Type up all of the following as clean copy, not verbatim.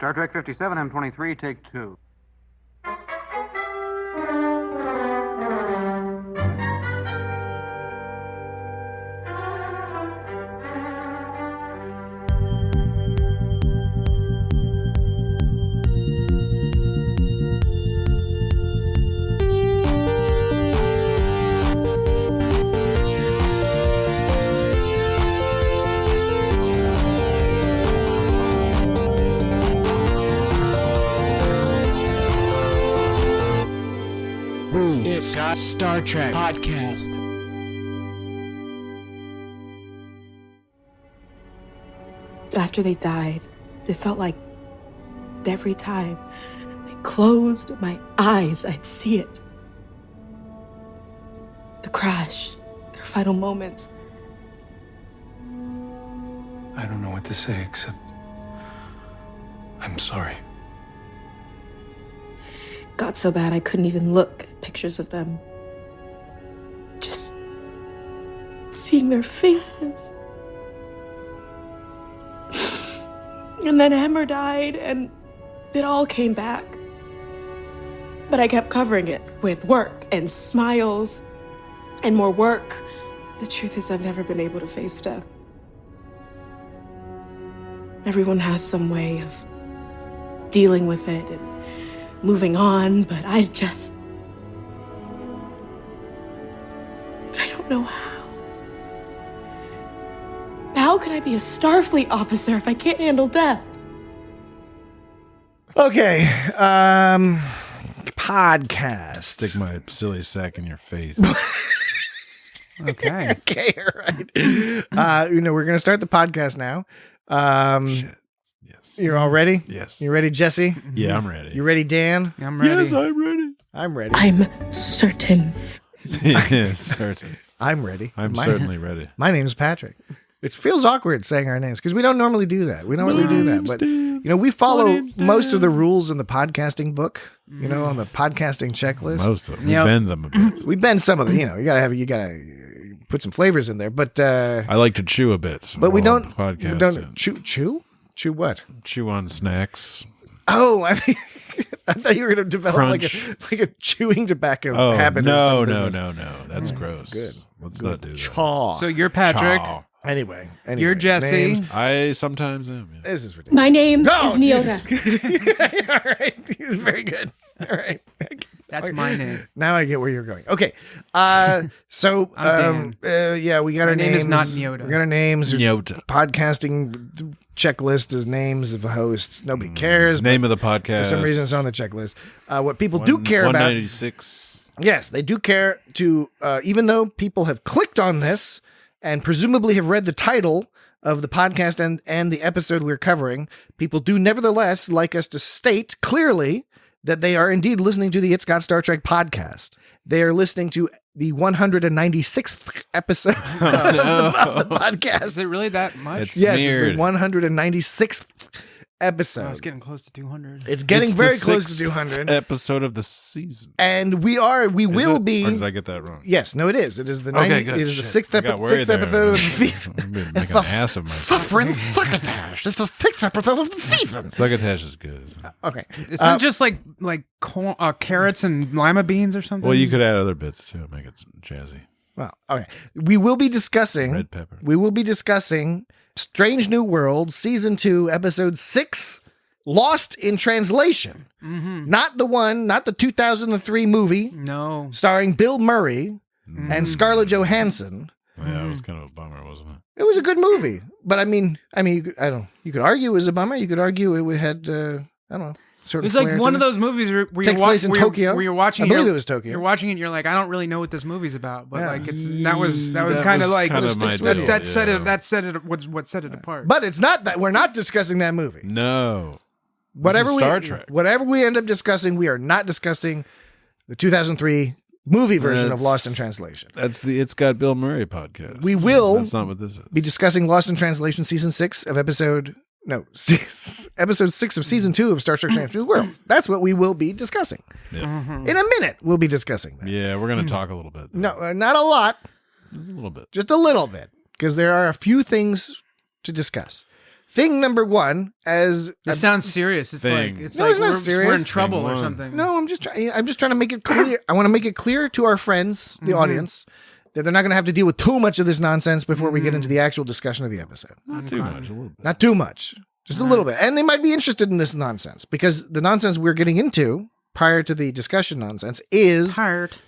Star Trek 57, M23, take 2. Star Trek podcast. After they died, it felt like every time I closed my eyes, I'd see it. The crash, their final moments. I don't know what to say except I'm sorry. Got so bad I couldn't even look at pictures of them. Just seeing their faces. And then Emmer died, and it all came back. But I kept covering it with work and smiles and more work. The truth is, I've never been able to face death. Everyone has some way of dealing with it and moving on, but I don't know how. How can I be a Starfleet officer if I can't handle death? Okay, podcast. Stick my silly sack in your face. Okay. Okay, all right. We're going to start the podcast now. Shit. Yes. You're all ready? Yes. You ready, Jesse? Yeah, I'm ready. You ready, Dan? I'm ready. Yes, I'm ready. I'm ready. I'm certain. Yes, certain. I'm ready. I'm certainly ready. My name's Patrick. It feels awkward saying our names because we don't normally do that. We don't really do that. But, we follow most of the rules in the podcasting book, on the podcasting checklist. Most of them. We bend them a bit. We bend some of them. You gotta put some flavors in there. But I like to chew a bit. But we don't podcast. Chew? Chew what? Chew on snacks. Oh, I thought you were going to develop like a chewing tobacco habit. No. That's gross. Good. Let's not do that. Chaw. So you're Patrick. Chaw. Anyway, You're Jesse. names. I sometimes am. Yeah. This is ridiculous. My name Oh, is Neota. All right. Very good. All right. That's my name. Now I get where you're going. Okay. So, I'm we got our name names. is not Neota. We got our names. Neota. Podcasting checklist is names of hosts. Nobody cares. Name of the podcast. For some reason, it's on the checklist. What people do care about. 196. Yes, they do care to, even though people have clicked on this and presumably have read the title of the podcast and the episode we're covering, people do nevertheless like us to state clearly that they are indeed listening to the It's Got Star Trek podcast. They are listening to the 196th episode of the podcast. Is it really that much? It's Yes, smeared. it's the 196th episode. Oh, it's getting close to 200. It's getting It's very the close to 6th 200. episode of the season. And we will be. Or did I get that wrong? Yes, no, it is. It is the Okay, good. It is the Shit. sixth I got worried episode there. of the season. I've been making an ass of myself. Succotash. It's the sixth episode of the season. Succotash is good. Isn't it? Okay. It's not just like corn, carrots and lima beans or something. Well, you could add other bits too. Make it jazzy. Well, okay. We will be discussing. Red pepper. We will be discussing Strange New World, season 2, episode 6. Lost in Translation. Mm-hmm. Not the 2003 movie No. starring Bill Murray and Scarlett Johansson. Yeah, it was kind of a bummer, wasn't it? It was a good movie, but I mean, you could argue it was a bummer. You could argue it had, I don't know, sort It of. was like flair one to of it. those movies where Takes place in Tokyo. Where you're watching. I believe it was Tokyo. You're watching it. And you're like, I don't really know what this movie's about, but Yeah. like that was That kind of was like kind of my deal, that set yeah. it. That set it. What set it apart? But it's not that we're not discussing that movie. No. Whatever This is Star Trek. Whatever we end up discussing, we are not discussing the 2003 movie version of That's- Lost in Translation. That's the It's Got Bill Murray podcast. We will That's not what this is. be discussing Lost in Translation season 6 of episode 6 of season 2 of Star Trek Strange New Worlds. That's what we will be discussing. Yeah, In a minute, we'll be discussing that. yeah we're going to talk a little bit. No, not a lot, Just a little bit. just a little bit, because there are a few things to discuss. thing number one, as It sounds serious. It's Thing. like it's No, like it's not we're serious. in trouble Thing or one. something. no, I'm just trying to make it clear. I want to make it clear to our friends, the audience, that they're not going to have to deal with too much of this nonsense before we get into the actual discussion of the episode. Not too much. A little bit. Not too much, just a little bit. And they might be interested in this nonsense because the nonsense we're getting into prior to the discussion nonsense is Part.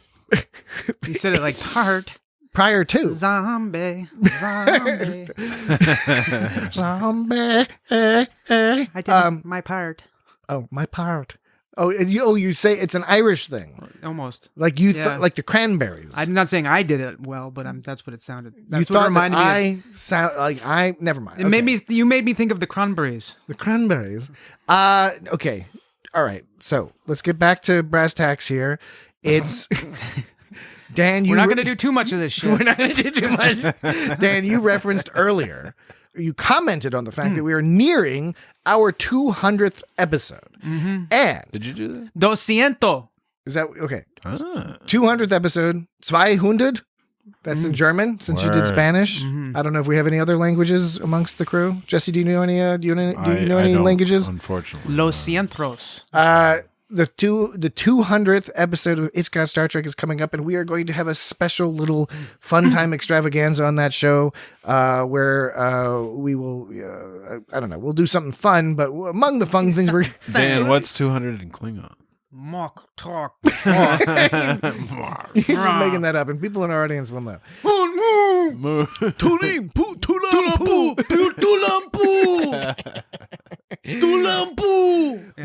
You said it like part. prior to Zombie. zombie. I did my part. Oh, my part. Oh, you say it's an Irish thing, Almost. like you Yeah. like the Cranberries. I'm not saying I did it well, but that's what it sounded. That's you what thought that reminded me. I sound like I never mind. It made me. You made me think of the cranberries. The Cranberries. Okay. All right. So let's get back to brass tacks here. It's Dan. We're not going to do too much of this shit. We're not going to do too much. Dan, you referenced earlier. You commented on the fact that we are nearing our 200th episode. And Did you do that? 200. is that okay? Ah. 200th episode. 200. That's in German. Since you did Word. Spanish, I don't know if we have any other languages amongst the crew. Jesse, do you know any? Do you know I any don't, languages? Unfortunately. Los Cientros. The 200th episode of It's Got Star Trek is coming up, and we are going to have a special little fun time extravaganza on that show, where we will, I don't know, we'll do something fun, but among the fun things we're... Dan, what's 200 in Klingon? Mock talk. He's just making that up, and people in our audience will know. Moo. Tulim, pu, tulam, pu.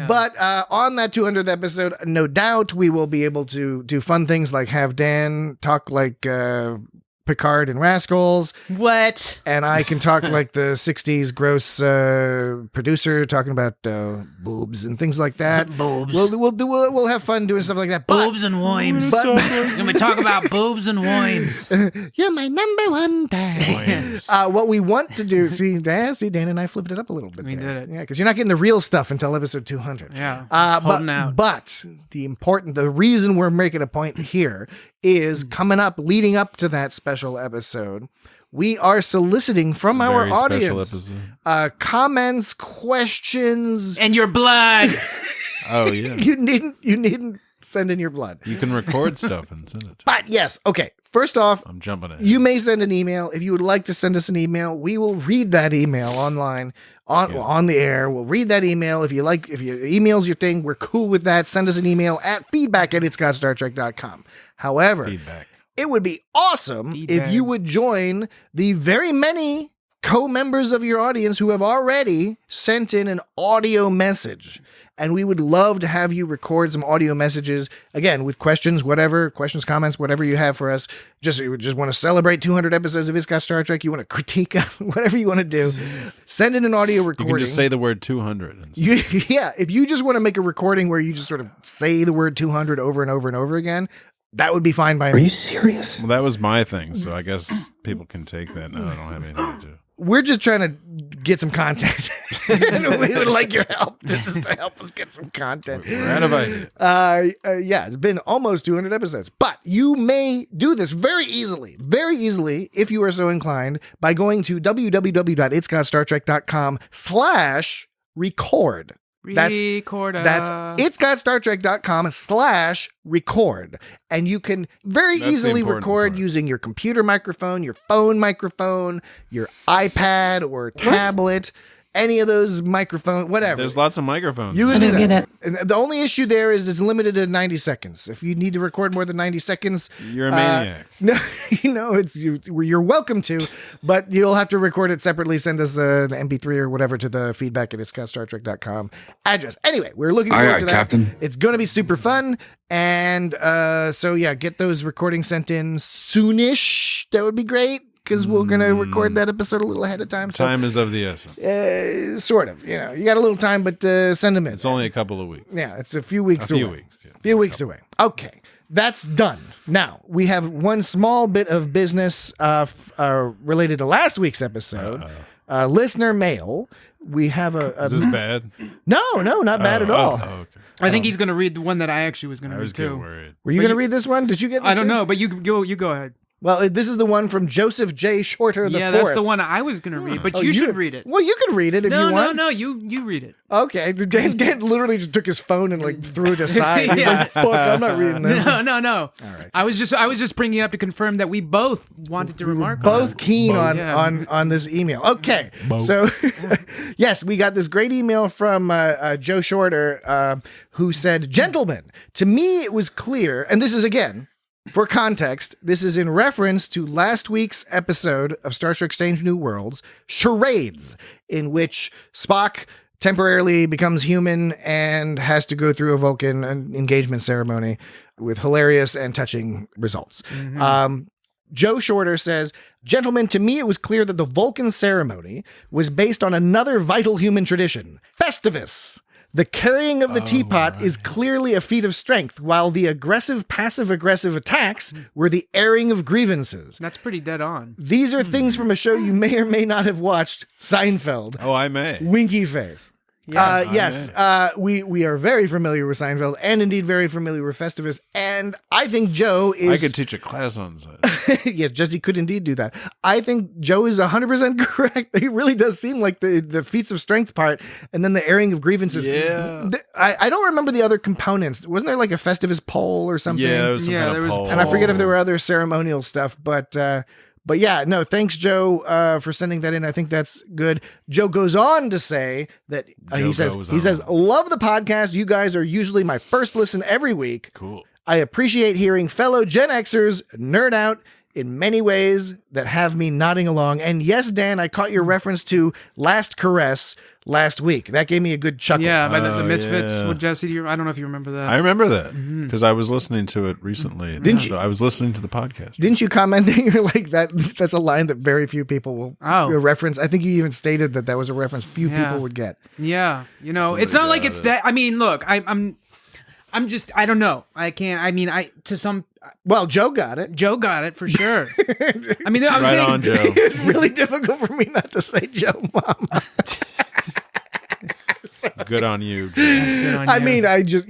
But on that 200th episode, no doubt we will be able to do fun things like have Dan talk like Picard and Rascals, What? and I can talk like the 60s gross producer talking about boobs and things like that. Boobs. We'll have fun doing stuff like that. But, Boobs and worms. but When we talk about boobs and worms. you're my number one Dan. What we want to do, see, Dan and I flipped it up a little bit. We there. did it. Yeah, because you're not getting the real stuff until episode 200. Yeah. But, Holding out. but the reason we're making a point here is coming up, leading up to that special episode, we are soliciting from our Very special audience episode. comments, questions. And your blood. Oh, yeah. You needn't send in your blood. You can record stuff and send it. But yes, okay. First off, I'm jumping in. you may send an email. If you would like to send us an email, we will read that email online on the air. We'll read that email. If your email's your thing, we're cool with that. Send us an email at feedback@itsgotstartrek.com. However, Feedback. it would be awesome if you would join the very many co-members of your audience who have already sent in an audio message. And we would love to have you record some audio messages, again, with questions, comments, whatever you have for us. You just want to celebrate 200 episodes of It's Got Star Trek. You want to critique us, whatever you want to do. Send in an audio You recording. can just say the word 200. And Yeah, if you just want to make a recording where you just sort of say the word 200 over and over and over again, that would be fine by me. Are you serious? Well, that was my thing, so I guess people can take that. No, I don't have anything to do. We're just trying to get some content. And we would like your help just to help us get some content. We're out of ideas. Yeah, it's been almost 200 episodes, but you may do this very easily, if you are so inclined, by going to www.itsgotStarTrek.com/record. That's itsgotstartrek.com/record. And you can very That's the easily important record part. using your computer microphone, your phone microphone, your iPad or tablet, any of those microphones, whatever. There's lots of microphones. You can do that. get it. And the only issue there is it's limited to 90 seconds. If you need to record more than 90 seconds, You're a maniac. no, you're welcome to, but you'll have to record it separately. Send us an MP3 or whatever to the feedback@itsgotstartrek.com address. Anyway, we're looking forward to that. Captain. It's going to be super fun. And so, yeah, get those recordings sent in soonish. That would be great. Because we're going to record that episode a little ahead of time. Time is of the essence. So, sort of. You got a little time, but send them in. It's only a couple of weeks. Yeah, it's a few weeks away. Yeah. A few weeks away. Okay, that's done. Now, we have one small bit of business related to last week's episode. Listener mail. We have Is this bad? No, not bad at all. Okay. I think he's going to read the one that I actually was going I to was read getting too. worried. Were you going to read this one? Did you get this I don't in? know, but you go ahead. Well, this is the one from Joseph J. Shorter the Yeah, fourth. that's the one I was gonna read, but Oh, you should read it. Well, you can read it if you want. No, you read it. Okay, Dan literally just took his phone and like threw it aside. He's Yeah. like, "Fuck, I'm not reading this." No. All right. I was just bringing it up to confirm that we both wanted to remark on Both it. keen Yeah. on this email. Okay, so yes, we got this great email from Joe Shorter, who said, "Gentlemen, to me it was clear," and this is again. For context, this is in reference to last week's episode of Star Trek Strange New Worlds, Charades, in which Spock temporarily becomes human and has to go through a Vulcan engagement ceremony with hilarious and touching results. Joe Shorter says, "Gentlemen, to me it was clear that the Vulcan ceremony was based on another vital human tradition, Festivus. The carrying of the teapot is clearly a feat of strength, while the aggressive, passive-aggressive attacks were the airing of grievances. That's pretty dead on. These are things from a show you may or may not have watched, Seinfeld. Oh, I may. Winky face. Yes, we are very familiar with Seinfeld, and indeed very familiar with Festivus, and I think Joe is... I could teach a class on that. Yeah, Jesse could indeed do that. I think Joe is 100% correct. It really does seem like the feats of strength part, and then the airing of grievances. Yeah. I don't remember the other components. Wasn't there like a Festivus pole or something? Yeah, there was some Yeah, kind there of was- poll. And I forget if there were other ceremonial stuff, but yeah, no, thanks, Joe, for sending that in. I think that's good. Joe goes on to say that he says, love the podcast. You guys are usually my first listen every week. Cool. I appreciate hearing fellow Gen Xers nerd out in many ways that have me nodding along. And yes, Dan, I caught your reference to Last Caress last week. That gave me a good chuckle. Yeah, by the Misfits yeah. with Jesse. I don't know if you remember that. I remember that because I was listening to it recently. Didn't you? I was listening to the podcast. Didn't you comment that you're like that? That's a line that very few people will reference. I think you even stated that was a reference few people would get. Yeah, Somebody it's not like got it's it. that. I mean, look, I'm just, I don't know. I can't. I mean, Well, Joe got it. Joe got it for sure. I mean, I'm Right saying, on, Joe. It's really difficult for me not to say Joe Mama. Good on you, Joe. Good on I you. mean, I just,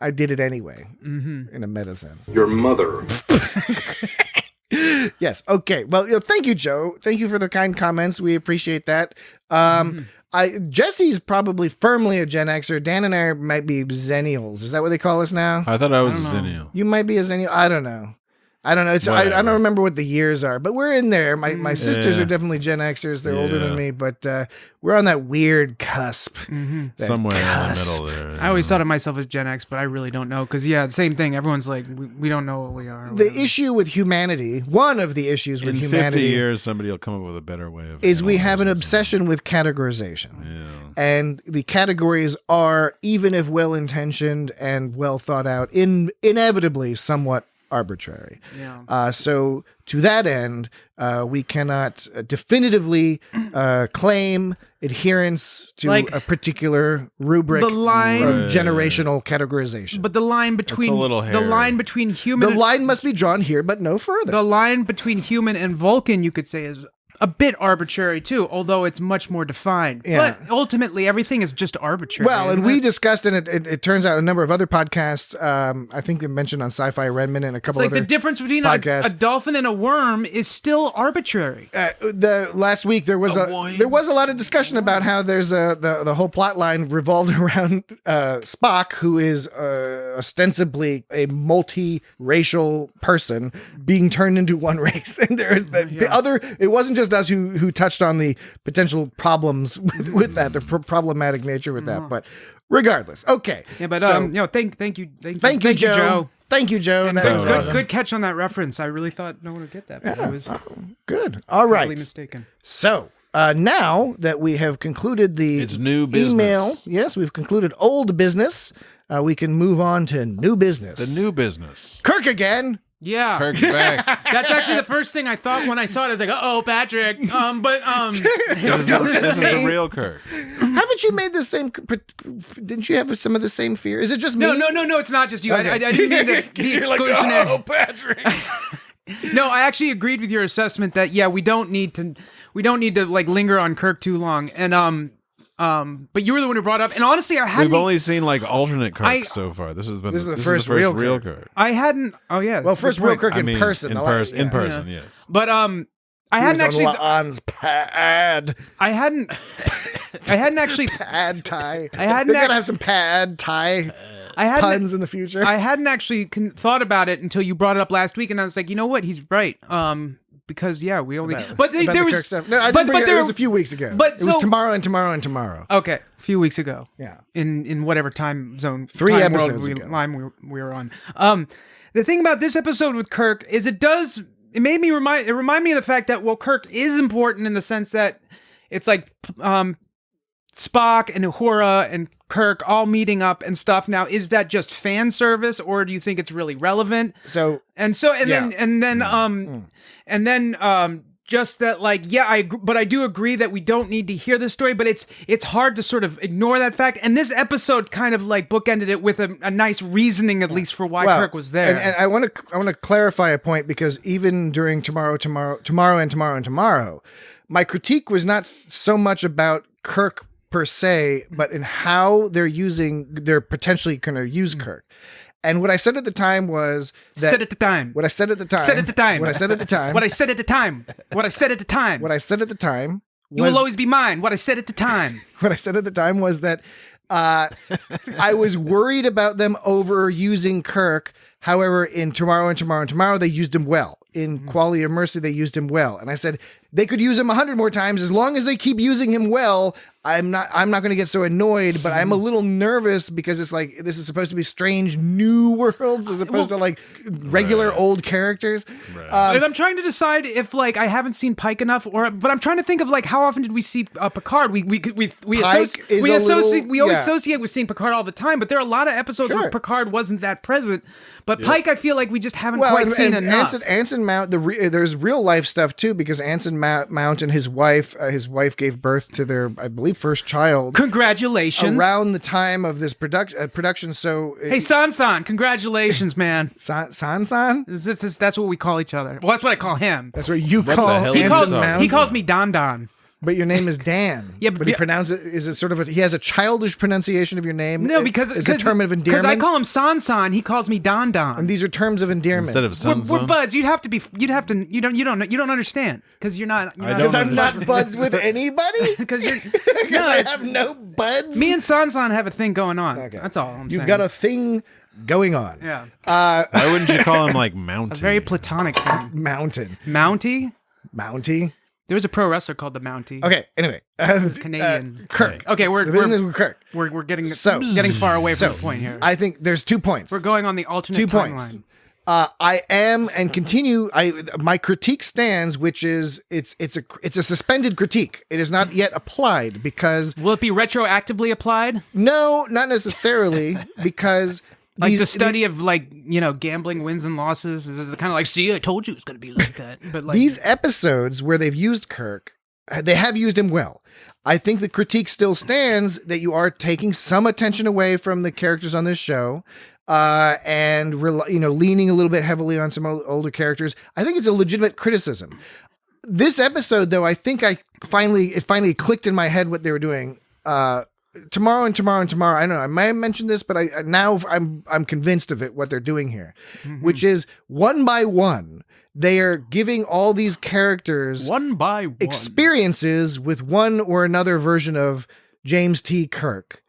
I did it anyway in a meta sense. Your mother. Yes. Okay. Well, thank you, Joe. Thank you for the kind comments. We appreciate that. Jesse's probably firmly a Gen Xer. Dan and I might be Zennials. Is that what they call us now? I thought I was a I don't know. Zennial. You might be a Zennial. I don't know. I don't know. I don't Whatever. remember what the years are, but we're in there. My sisters Yeah. are definitely Gen Xers. They're older than Yeah. me, but we're on that weird cusp. That Somewhere cusp. in the middle there. I always thought of myself as Gen X, but I really don't know. Because, the same thing. Everyone's like, we don't know what we are. or The whatever. issue with humanity, one of the issues with in 50 humanity, years, somebody will come up with a better way of. is we have an analyzing obsession with categorization. something. Yeah. And the categories are, even if well-intentioned and well thought out, inevitably somewhat arbitrary. Yeah. So to that end, we cannot definitively claim adherence to Like, a particular rubric the line- of Right. generational categorization. But the line between a little the hairy. line between human The line must be drawn here, but no further. the line between human and Vulcan, you could say, is a bit arbitrary too, although it's much more defined. Yeah. But ultimately, everything is just arbitrary. Well, and isn't we it? discussed, and it turns out a number of other podcasts, I think they mentioned on Sci-Fi Redmond and a It's couple like other the difference between a podcasts. dolphin and a worm is still arbitrary. The last week there was a lot of discussion about how there's the whole plot line revolved around Spock, who is ostensibly a multi-racial person being turned into one race, and there's the other. It wasn't just us who touched on the potential problems with that, the problematic nature with that. But regardless, okay. Yeah, but So, thank you, thank you, Joe. Thank you, Joe. And That was good, awesome. good catch on that reference. I really thought no one would get that, but I was Good. All totally right. mistaken. So now that we have concluded the It's new business. email, yes, we've concluded old business. We can move on to new business. The new business. Kirk again. Yeah. Kirk's back. That's actually the first thing I thought when I saw it. I was like, "Oh, Patrick." This is the real Kirk. Haven't you made the same? Didn't you have some of the same fear? Is it just me? No. It's not just you. Okay. I didn't mean to be You're like, exclusionary. oh, Patrick. No, I actually agreed with your assessment that we don't need to like linger on Kirk too long. And But you were the one who brought up, and honestly, I hadn't. We've only seen like alternate Kirk I- so far. This is the first real Kirk. I hadn't. Oh yeah. Well, that's a first good real point. Kirk I in mean, person. In the person, yeah. in person, yes. But I He hadn't was on actually. La'an's pad. I hadn't. I hadn't actually. Pad tie. I hadn't They're ac- gonna have some pad tie I hadn't. puns in the future. I hadn't actually thought about it until you brought it up last week, and I was like, you know what? He's right. Because yeah, we only. But About there the was. Kirk stuff. No, I but- didn't bring but it. It there- was a few weeks ago. but it was so- tomorrow and tomorrow and tomorrow. Okay, a few weeks ago. Yeah. In whatever time zone, 3 time world episodes ago. line we were on. The thing about this episode with Kirk is it reminded me of the fact that Kirk is important in the sense that it's like Spock and Uhura and Kirk all meeting up and stuff. Now, is that just fan service, or do you think it's really relevant? So Just that, like, yeah, but I do agree that we don't need to hear this story, but it's hard to sort of ignore that fact. And this episode kind of like bookended it with a nice reasoning, at least, for why Kirk was there. And I want to clarify a point, because even during tomorrow, my critique was not so much about Kirk per se, but in how they're potentially going to use Kirk. And what I said at the time was that... Said at the time. What I said at the time... Said at the time. What I said at the time... What I said at the time. What I said at the time. What I said at the time... You will always be mine. What I said at the time. What I said at the time was that I was worried about them overusing Kirk. However, in Tomorrow, they used him well. In Quality of Mercy, they used him well. And I said, they could use him 100 more times. As long as they keep using him well, I'm not going to get so annoyed, but I'm a little nervous because it's like, this is supposed to be strange new worlds as opposed to like regular old characters. Right. And I'm trying to decide if like I haven't seen Pike enough, but I'm trying to think of like how often did we see Picard? We associate with seeing Picard all the time, but there are a lot of episodes where Picard wasn't that present. But Pike, I feel like we just haven't quite seen enough. Anson Mount, there's real life stuff too, because Anson Mount and his wife gave birth to their, I believe, first child. Congratulations! Around the time of this production, so hey, San, congratulations, man. San. That's what we call each other. Well, that's what I call him. That's what you What call the hell is Anson this? Mount. He calls me Don. But your name is Dan. Yeah, but he pronounces it. Is it sort of he has a childish prononciation of your name? No, because it's a term of endearment. Because I call him San, he calls me Don. And these are terms of endearment. Instead of We're buds. You don't understand because you're not. Because I'm not buds with anybody. Because you're. Because I have no buds. Me and San have a thing going on. Okay. That's all I'm saying. You've got a thing going on. Yeah. Why wouldn't you call him like Mountie? A very platonic thing. Mountain. Mountie. There was a pro wrestler called the Mountie. Okay. Anyway, Canadian. Kirk. Okay, the business with Kirk. We're getting getting far away from the point here. I think there's 2 points. We're going on the alternate 2 timeline. points. I am and continue. My critique stands, which is it's a suspended critique. It is not yet applied because Will it be retroactively applied? no, not necessarily because. Like the study of like, gambling wins and losses is kind of like, see, I told you it's going to be like that. But like these episodes where they've used Kirk, they have used him well. I think the critique still stands that you are taking some attention away from the characters on this show, and leaning a little bit heavily on some older characters. I think it's a legitimate criticism. This episode, though, I think it finally clicked in my head what they were doing. Tomorrow. I don't know. I might have mentioned this, but I'm convinced of it. What they're doing here, which is one by one, they are giving all these characters one by one experiences with one or another version of James T. Kirk,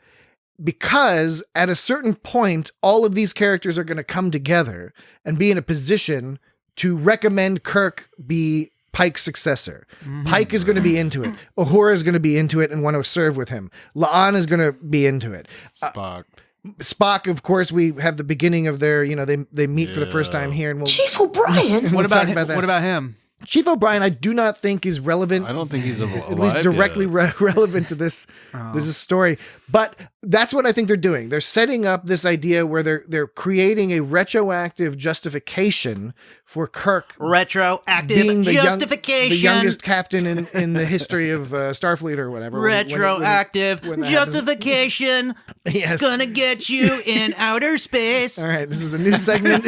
because at a certain point, all of these characters are going to come together and be in a position to recommend Kirk be Pike's successor. Pike is going to be into it. Uhura is going to be into it and want to serve with him. La'an is going to be into it. Spock, of course, we have the beginning of their, they meet for the first time here, and Chief O'Brien. What about him? Chief O'Brien, I do not think is relevant. I don't think he's alive at least directly yet. relevant to this this story. But that's what I think they're doing. They're setting up this idea where they're creating a retroactive justification for Kirk Retroactive being the justification. the youngest captain in the history of Starfleet or whatever. Retroactive when that happens. justification. Yes. Gonna get you in outer space. All right, this is a new segment.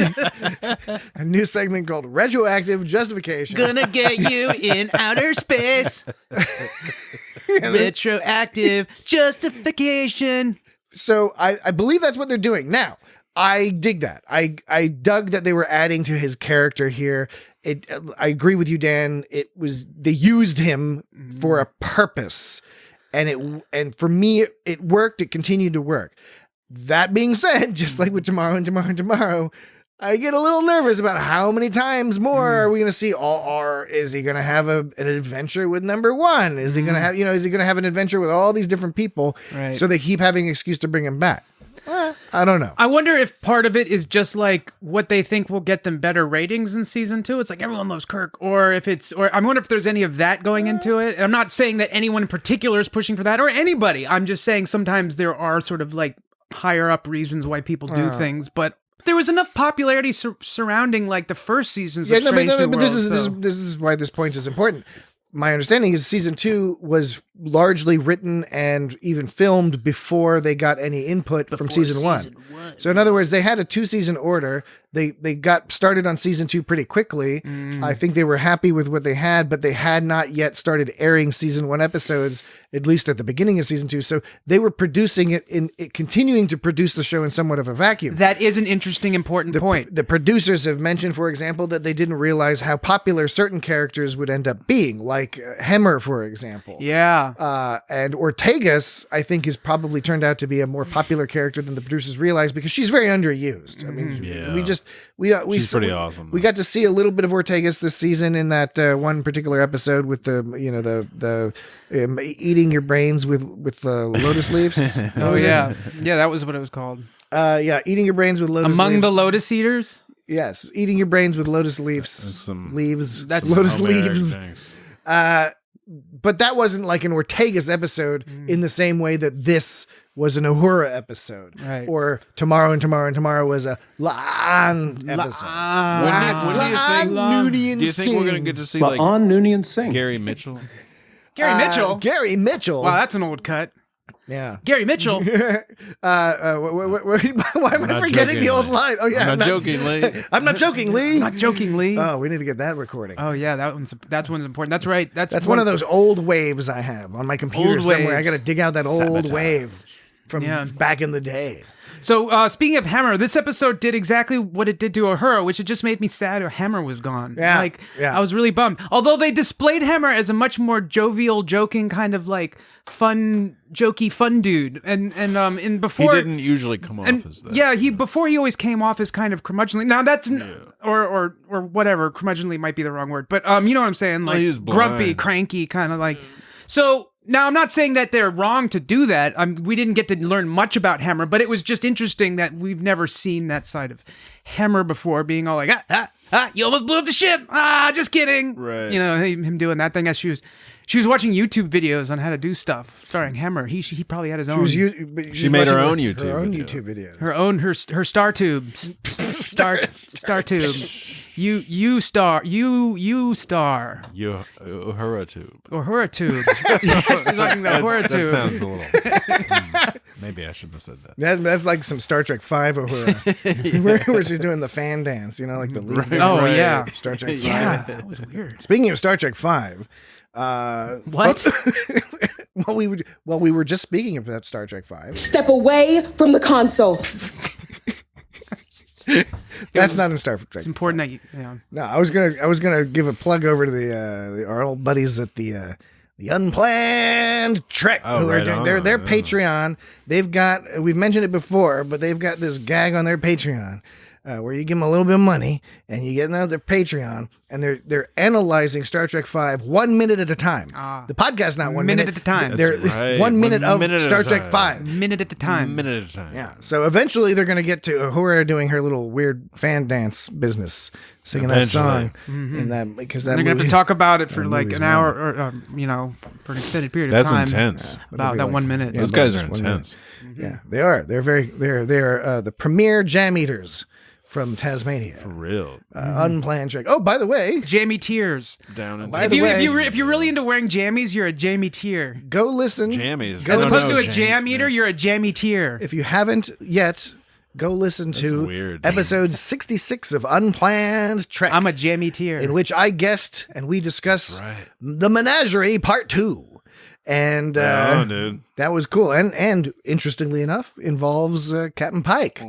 A new segment called Retroactive Justification. Gonna get you in outer space. Retroactive justification. So I believe that's what they're doing. Now, I dig that. I dug that they were adding to his character here. I agree with you, Dan. They used him for a purpose. And for me, it worked. It continued to work. That being said, just like with tomorrow, I get a little nervous about how many times more are we going to see? Or is he going to have an adventure with number one? Is he going to have, is he going to have an adventure with all these different people? Right. So they keep having an excuse to bring him back. I don't know. I wonder if part of it is just like what they think will get them better ratings in season 2. It's like everyone loves Kirk, or I wonder if there's any of that going into it. And I'm not saying that anyone in particular is pushing for that or anybody. I'm just saying sometimes there are sort of like higher up reasons why people do things, but there was enough popularity surrounding like the first seasons of Strange New but Worlds, this is why this point is important. My understanding is season 2 was largely written and even filmed before they got any input from season 1. So in other words, they had a 2-season order. They got started on season 2 pretty quickly. I think they were happy with what they had, but they had not yet started airing season 1 episodes, at least at the beginning of season 2. So they were producing it continuing to produce the show in somewhat of a vacuum. That is an interesting, important point. The producers have mentioned, for example, that they didn't realize how popular certain characters would end up being, like Hemmer, for example. Yeah. And Ortegas, I think, has probably turned out to be a more popular character than the producers realized because she's very underused. I mean, she's pretty awesome. We got to see a little bit of Ortegas this season in that one particular episode with the eating your brains with the lotus leaves. Oh yeah, that was what it was called. Eating your brains with lotus Among leaves. the Lotus Eaters. Yes, eating your brains with lotus leaves. That's lotus homeric, leaves. thanks. But that wasn't like an Ortegas episode in the same way that this was an Uhura episode. Right. Or Tomorrow was a La'an episode. Do you think we're going to get to see like on Noonien Singh? Gary Mitchell? Gary Mitchell. Wow, that's an old cut. Yeah. Gary Mitchell. Why am I forgetting the old line? Oh yeah, I'm not joking, Lee. I'm not joking, Lee. Not joking, Lee. Oh, we need to get that recording. Oh yeah, that's one's important. That's right. That's one of those old waves I have on my computer Old somewhere. waves. I got to dig out that old Sabotage. wave from back in the day. So speaking of Hammer, this episode did exactly what it did to Uhura, which it just made me sad Hammer was gone. Yeah, I was really bummed. Although they displayed Hammer as a much more jovial, joking kind of like jokey fun dude, and in before He didn't usually come off as that. Yeah, before he always came off as kind of curmudgeonly. Now that's or whatever, curmudgeonly might be the wrong word, but you know what I'm saying, like he was grumpy, blind. cranky, kind of like so. Now, I'm not saying that they're wrong to do that. We didn't get to learn much about Hammer, but it was just interesting that we've never seen that side of Hammer before, being all like, you almost blew up the ship. Just kidding. Right. You know, him doing that thing as she was watching YouTube videos on how to do stuff starring Hammer. He probably had his own. She made her own YouTube videos. Her star tubes. Star tube. You star. Uhura tube. Uhura tube. She's watching the Uhura That tube. sounds a little. Maybe I shouldn't have said that. That's like some Star Trek 5 Uhura, where she's doing the fan dance, like the lead. Oh yeah, Star Trek 5. Yeah, that was weird. Speaking of Star Trek 5, what? Well, we were just speaking about Star Trek 5. Step away from the console. That's not in Star Trek. It's important that you. Yeah. No, I was gonna give a plug over to our old buddies at the Unplanned Trek. Oh, who are right doing, on. their Patreon. We've mentioned it before, but they've got this gag on their Patreon where you give them a little bit of money and you get them their Patreon, and they're analyzing Star Trek 5 1 minute at a time. The podcast not 1 minute at a time. They're That's right. 1 minute of 1 minute at a Star Trek time. 5. Minute at a time. Minute at a time. Yeah. So eventually they're going to get to Uhura doing her little weird fan dance business, singing that song in that, because that They're gonna have movie- to talk about it for that like movie's an hour, or for an extended period of That's time. intense. About be that like- 1 minute. Yeah, Those about guys are just 1 minute. intense. Yeah, they are. They're the premier jam eaters from Tasmania. For real. Unplanned Trek. Oh, by the way, Jammy tears. Down into By If the way- you're really into wearing jammies, you're a jammy tear. go listen. Jammies. As I don't opposed know, to a Jamie. jam eater, Yeah. you're a jammy tier. If you haven't yet, go listen to weird. episode 66 of Unplanned Trek. I'm a jammy tier. in which I guessed and we discuss Right. the Menagerie Part 2. and dude. that was cool. And interestingly enough, involves Captain Pike.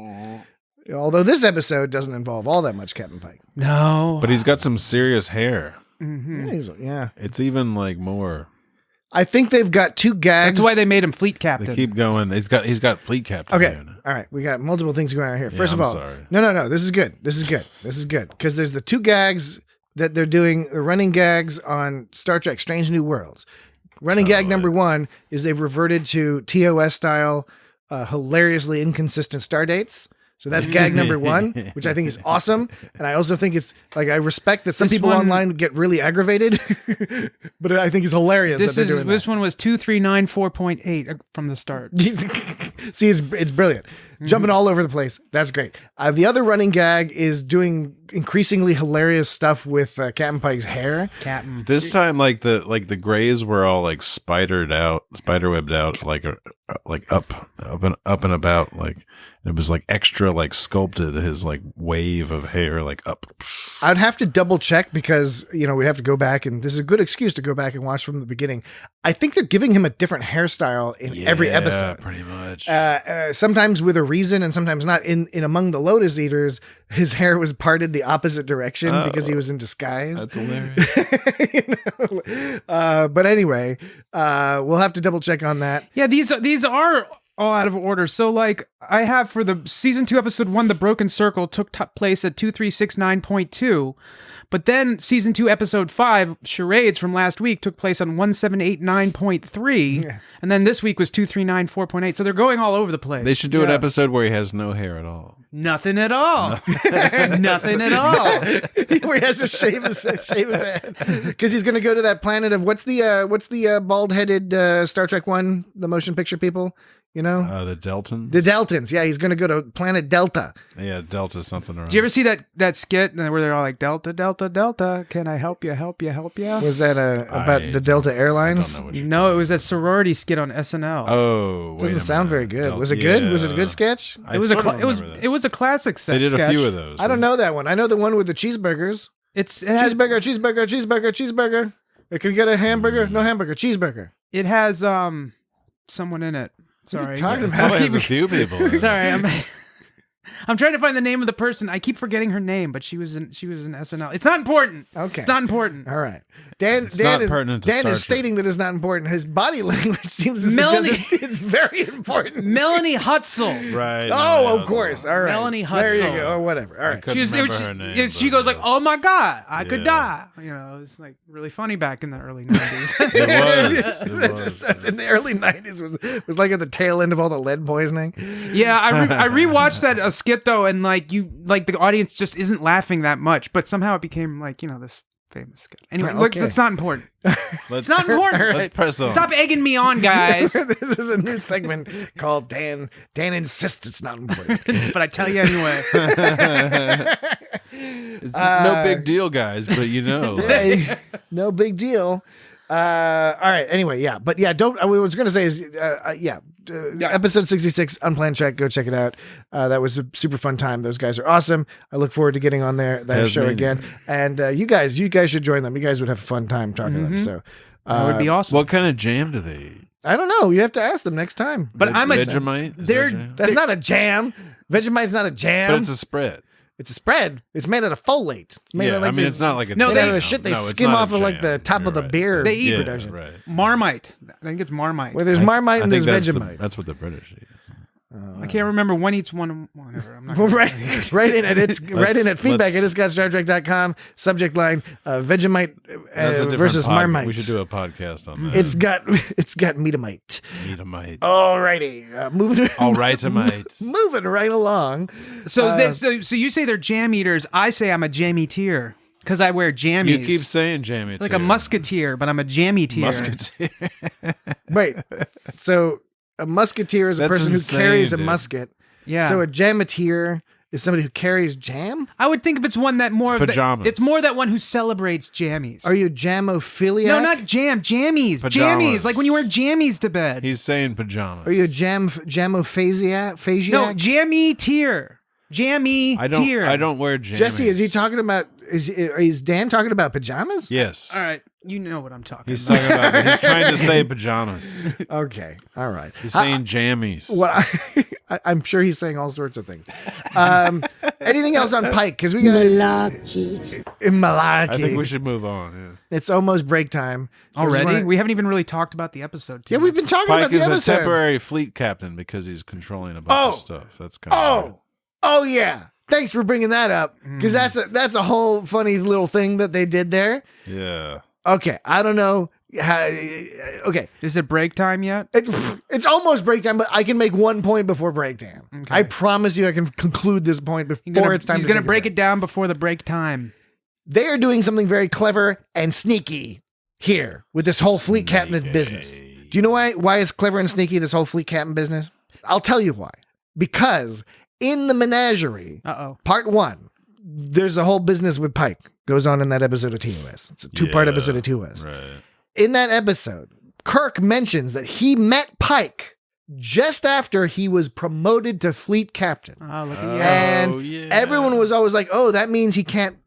Although this episode doesn't involve all that much Captain Pike. No. But he's got some serious hair. Yeah. It's even like more. I think they've got 2 gags. That's why they made him fleet captain. They keep going. He's got fleet captain. Okay. here now. All right. We got multiple things going on here. Yeah, First of I'm all, sorry. no. This is good. This is good. Because there's the 2 gags that they're doing, the running gags on Star Trek Strange New Worlds. Running gag number 1 is they've reverted to TOS style, hilariously inconsistent star dates. So that's gag number 1, which I think is awesome. And I also think it's like, I respect that some people online get really aggravated, but I think it's hilarious that they're doing this that. one was 2394.8 from the start. See, it's brilliant. Jumping all over the place. That's great. The other running gag is doing increasingly hilarious stuff with Captain Pike's hair. Captain. This time, like the grays were all like spiderwebbed out, like up and about, like it was like extra like sculpted. His like wave of hair like up. I'd have to double check because, we have to go back, and this is a good excuse to go back and watch from the beginning. I think they're giving him a different hairstyle in every episode. Pretty much. Sometimes with a reason and sometimes not. In Among the Lotus Eaters, his hair was parted the opposite direction because he was in disguise. That's hilarious. But anyway, we'll have to double check on that. Yeah, these are all out of order. So like I have for the season 2 episode 1, The Broken Circle took place at 2369.2. But then season 2 episode 5, Charades from last week, took place on 1789.3. Yeah. And then this week was 2394.8. So they're going all over the place. They should do an episode where he has no hair at all. Nothing at all. Nothing at all. Where he has to shave his head because he's going to go to that planet of what's the bald-headed Star Trek 1, the motion picture people, The Deltons. the Deltons. Yeah, he's going to go to planet Delta. Yeah, Delta something around. Did you ever see that skit where they're all like, Delta, Delta, Delta, can I help you, help you, help you? Was that about the Delta Airlines? I don't know what you're No, it was that sorority skit on SNL. Oh, Doesn't sound very good. Was it good? Was it a good sketch? I It was sort of remember that. it was a classic They did sketch. a few of those. I don't know that one. I know the one with the cheeseburgers. It has Cheeseburger. It could get a hamburger. No hamburger. Cheeseburger. it has someone in it. What are Sorry. you talking It about? probably has a few people. in it. Sorry, I'm trying to find the name of the person. I keep forgetting her name, but she was in SNL. It's not important. Okay. It's not important. All right. Dan not is, pertinent to Dan Star is Trek. stating that it's not important. His body language seems to Melanie- suggest it's very important. Melanie Hutzel. Right. Oh, of course. All right. Melanie There you Hutzel. go. Or whatever. All I right. couldn't remember her name. She but goes like, it "Oh was- my god, I could Yeah. die." It's like really funny back in the early 90s. It was. In the early 90s was like at the tail end of all the lead poisoning. Yeah, I rewatched that skit though, and like the audience just isn't laughing that much, but somehow it became like this famous skit. Anyway, Okay. look, that's not important. Let's It's not important. Let's press on. Stop egging me on, guys. This is a new segment called Dan insists it's not important. But I tell you anyway. It's no big deal, guys, but Hey, no big deal. All right. Anyway, yeah. But yeah, what I was going to say is, episode 66, Unplanned Trek. Go check it out. That was a super fun time. Those guys are awesome. I look forward to getting on that show Tasmania. again. And you guys should join them. You guys would have a fun time talking to them. So That would be awesome. What kind of jam do they eat? I don't know. You have to ask them next time. But I'm a Vegemite? Is they're- that jam? That's not a jam. Vegemite's not a jam. But it's a spread. It's a spread. It's made out of folate. It's made Yeah, out of like I mean, the- it's not like a No, made they- out of the shit they no, it's skim not a off of like the jam. top You're of the right. beer. They eat Yeah, production. right. Marmite. I think it's Marmite. Well, there's Marmite and there's that's Vegemite. That's what the British eat. I can't remember one eats one. Whatever. I'm not. Well, gonna- right in at feedback let's- at itsgotstartrek.com. Subject line: Vegemite That's a different versus pod- Marmite. We should do a podcast on that. It's got Meatamite. Meatamite. Alrighty, moving. All right, mate. Moving right along. So you say they're jam eaters. I say I'm a jammy tier because I wear jammies. You keep saying jammy. like a musketeer, but I'm a jammy tier. Musketeer. Wait, so a musketeer is a That's person insane, who carries a dude. musket. Yeah. So a jameteer is somebody who carries jam. I would think if it's one that more Pajamas. It's more that one who celebrates jammies. Are you a jamophiliac? No, not jammies. Pajamas. Jammies, like when you wear jammies to bed. He's saying pajamas. Are you a jamophasiac? No, jammy tier. Jammy I don't. tier. I don't wear jammies. Jesse, is he talking about Is Dan talking about pajamas? Yes. All right, you know what I'm talking He's about. talking about. He's trying to say pajamas. Okay. All right. He's saying jammies. What I'm sure he's saying all sorts of things. Anything else on Pike? Because we got Malarkey. Malarkey. I think we should move on. Yeah. It's almost break time. Already? We haven't even really talked about the episode. Yeah, we've been talking Pike about the is episode. a temporary fleet captain because he's controlling a bunch of stuff. That's kind of Oh yeah. Thanks for bringing that up because that's a whole funny little thing that they did there. Yeah. Okay, I don't know. Okay, Is it break time yet? it's almost break time, but I can make 1 point before break time. Okay. I promise you, I can conclude this point before it's time. He's to gonna take a break it down before the break time. They are doing something very clever and sneaky here with this whole fleet captain business. Do you know why it's clever and sneaky, this whole fleet captain business? I'll tell you why. Because in the menagerie, part 1, there's a whole business with Pike goes on in that episode of TOS. It's a 2-part episode of TOS. Right. In that episode, Kirk mentions that he met Pike just after he was promoted to fleet captain. Oh, look at you. And everyone was always like, "Oh, that means he can't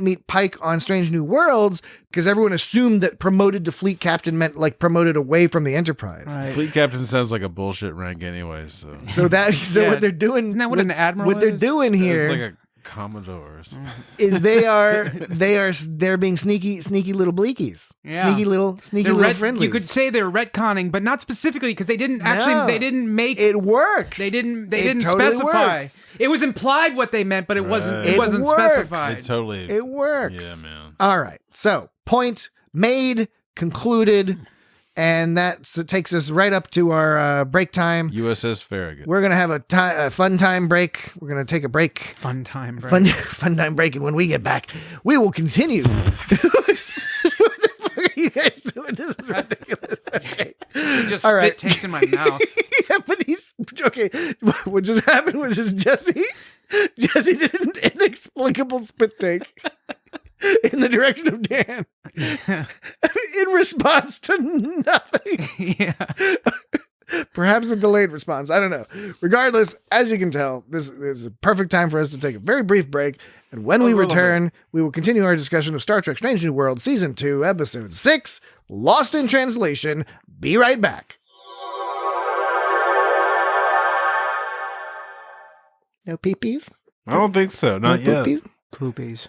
meet Pike on Strange New Worlds," because everyone assumed that promoted to fleet captain meant like promoted away from the Enterprise. Right. Fleet captain sounds like a bullshit rank anyway. So Yeah. What they're doing, Isn't that what an admiral what they're is? doing here it's like a commodore or something. is they're being sneaky little bleakies, Yeah. sneaky little friendlies. You could say they're retconning, but not specifically because they didn't they didn't make it works. They didn't It totally specify. works. It was implied what they meant, but it wasn't. It It wasn't works. specified. It totally. It works. Yeah, man. All right. So, point made, concluded, and that takes us right up to our break time. USS Farragut. We're going to have a fun time break. We're going to take a break. Fun time, bro. Fun time break. And when we get back, we will continue. What the fuck are you guys doing? This is ridiculous. Okay. Just All spit right. taste in my mouth. Yeah, but okay. What just happened was Jesse did an inexplicable spit take in the direction of Dan in response to nothing. Yeah. Perhaps a delayed response. I don't know. Regardless, as you can tell, this is a perfect time for us to take a very brief break. And when we return, we will continue our discussion of Star Trek Strange New World Season 2, Episode 6, Lost in Translation. Be right back. No peepees? I don't think so. Not No yet. poopies? Poopies.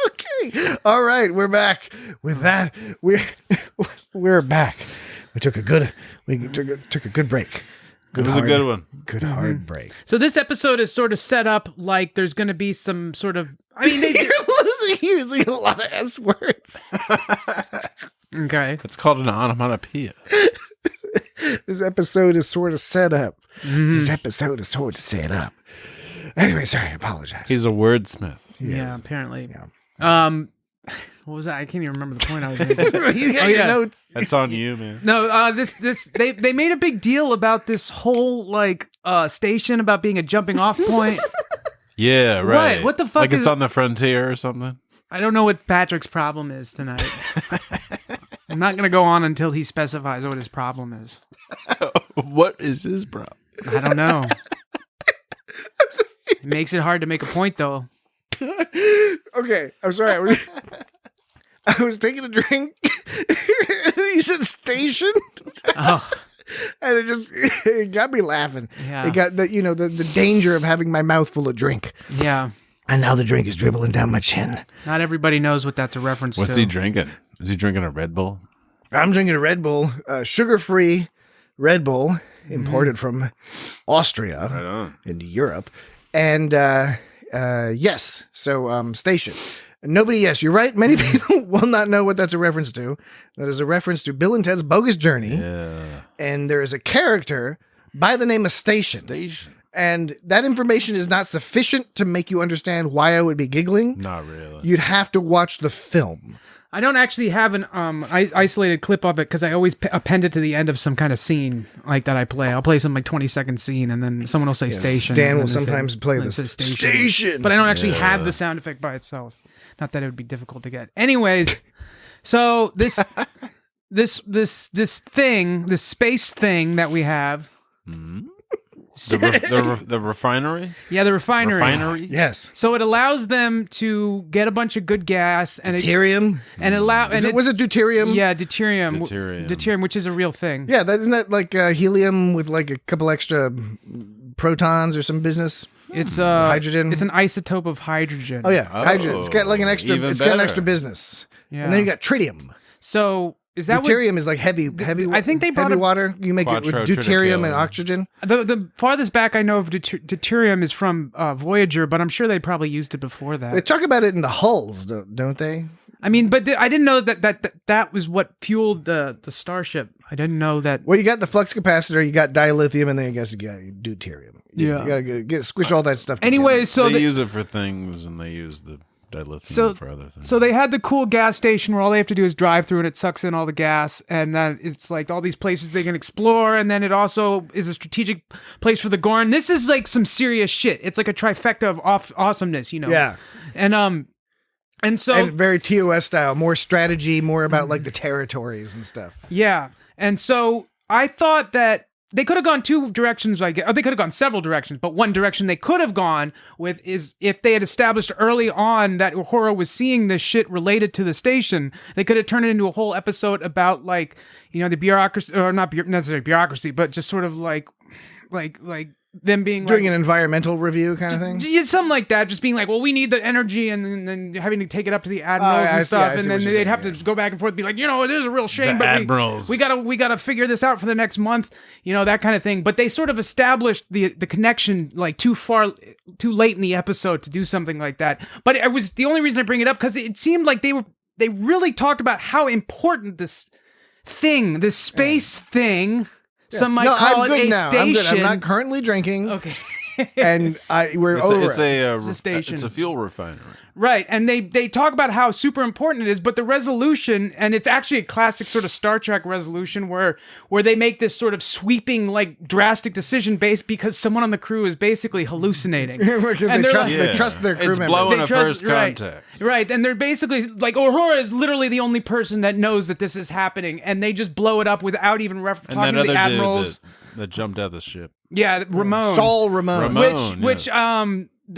Okay. All right, we're back. With that, we're back. We took a good break. It was a good one. Good hard break. So this episode is sort of set up like there's going to be some sort of. I mean, You're using a lot of S words. okay. It's called an onomatopoeia. This episode is sort of set up. This episode is sort of set up. Anyway, sorry, I apologize. He's a wordsmith. Yeah, apparently. Yeah. What was that? I can't even remember the point I was making. You got Oh, your yeah. notes. That's on you, man. No, they made a big deal about this whole like station about being a jumping off point. Yeah, right. What the fuck Like it's is- on the frontier or something? I don't know what Patrick's problem is tonight. I'm not gonna go on until he specifies what his problem is. What is his problem? I don't know. It makes it hard to make a point though. Okay, I'm sorry. I was taking a drink. You said station, Oh, and it got me laughing. yeah. It got the danger of having my mouth full of drink, Yeah. and now the drink is dribbling down my chin. Not everybody knows what that's a reference What's to. he drinking? Is he drinking a Red Bull? I'm drinking a Red Bull, sugar-free Red Bull, imported from Austria Right on. into Europe, and yes, so station. Nobody, yes, you're right. Many people will not know what that's a reference to. That is a reference to Bill and Ted's Bogus Journey. Yeah. And there is a character by the name of Station. Station. And that information is not sufficient to make you understand why I would be giggling. Not really. You'd have to watch the film. I don't actually have an isolated clip of it because I always append it to the end of some kind of scene like that I play. I'll play some like 20-second scene and then someone will say station. Dan and will then they sometimes play and then this. say Station! But I don't actually have the sound effect by itself. Not that it would be difficult to get. Anyways, so this thing, this space thing that we have. The refinery? Yeah, the refinery. Refinery? Yes. So it allows them to get a bunch of good gas and Deuterium. Was it deuterium? Yeah, deuterium. Deuterium. Deuterium, which is a real thing. Yeah, isn't that like helium with like a couple extra protons or some business? It's hydrogen. It's an isotope of hydrogen. Oh yeah, hydrogen. It's got like an extra. Even It's got an better. extra business. Yeah. And then you got tritium. So is that Deuterium is like heavy. I think they brought heavy a- water. You make it with deuterium and Quattrotriticale. oxygen. the farthest back I know of deuterium is from Voyager, but I'm sure they probably used it before They that. talk about it in the hulls, don't they? I mean, but I didn't know that was what fueled the starship. I didn't know that. Well, you got the flux capacitor, you got dilithium, and then I guess you got deuterium. Yeah. You gotta get squish all that stuff. Anyway, so They use it for things, and they use the dilithium for other things. So they had the cool gas station where all they have to do is drive through and it sucks in all the gas, and then it's like all these places they can explore, and then it also is a strategic place for the Gorn. This is like some serious shit. It's like a trifecta of awesomeness, you know. Yeah. And so And very TOS style, more strategy, more about like the territories and stuff. yeah, and so I thought that they could have gone two directions. They could have gone several directions, but one direction they could have gone with is if they had established early on that Uhura was seeing this shit related to the station. They could have turned it into a whole episode about like, you know, the bureaucracy, or not necessarily bureaucracy, but just sort of like them being Doing like, an environmental review kind of thing. yeah, something like that, just being like, well, we need the energy, and then having to take it up to the admirals I and see stuff, what and then you're they'd saying, have to yeah. go back and forth, be like, you know, it is a real shame, The but admirals. we gotta figure this out for the next month, you know, that kind of thing. But they sort of established the connection like too late in the episode to do something like that. But it was the only reason I bring it up because it seemed like they really talked about how important this space thing. Some might call I'm it good a now. station. I'm good. I'm not currently drinking. Okay. And we're over. It's a station. It's a fuel refinery. Right, and they talk about how super important it is, but the resolution, and it's actually a classic sort of Star Trek resolution where they make this sort of sweeping, like drastic decision based because someone on the crew is basically hallucinating. Because And they they're trust their crew It's members. blowing They a trust- first right. contact. Right, and they're basically like Uhura is literally the only person that knows that this is happening, and they just blow it up without even And talking that to the other admirals. dude that jumped out of the ship. Yeah, Ramon. Saul Ramon. Ramon. Which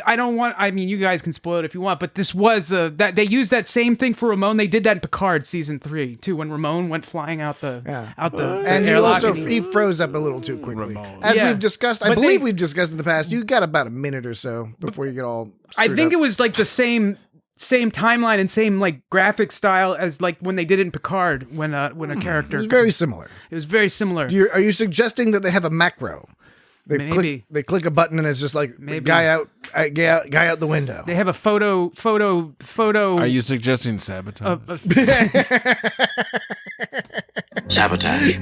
I don't want. I mean, you guys can spoil it if you want, but this was that they used that same thing for Ramon. They did that in Picard season 3 too, when Ramon went flying out the And he airlock. also and he froze up a little too quickly. Ramon. As Yeah. we've discussed, I But believe they- we've discussed in the past, you got about a minute or so before you get all I screwed think up. it was like the same timeline and same like graphic style as like when they did it in Picard when a character. It was very similar. It was very similar. Are you suggesting that they have a macro? Maybe. They click a button and it's just like Maybe. guy out the window. They have a photo. Are you suggesting sabotage? Sabotage.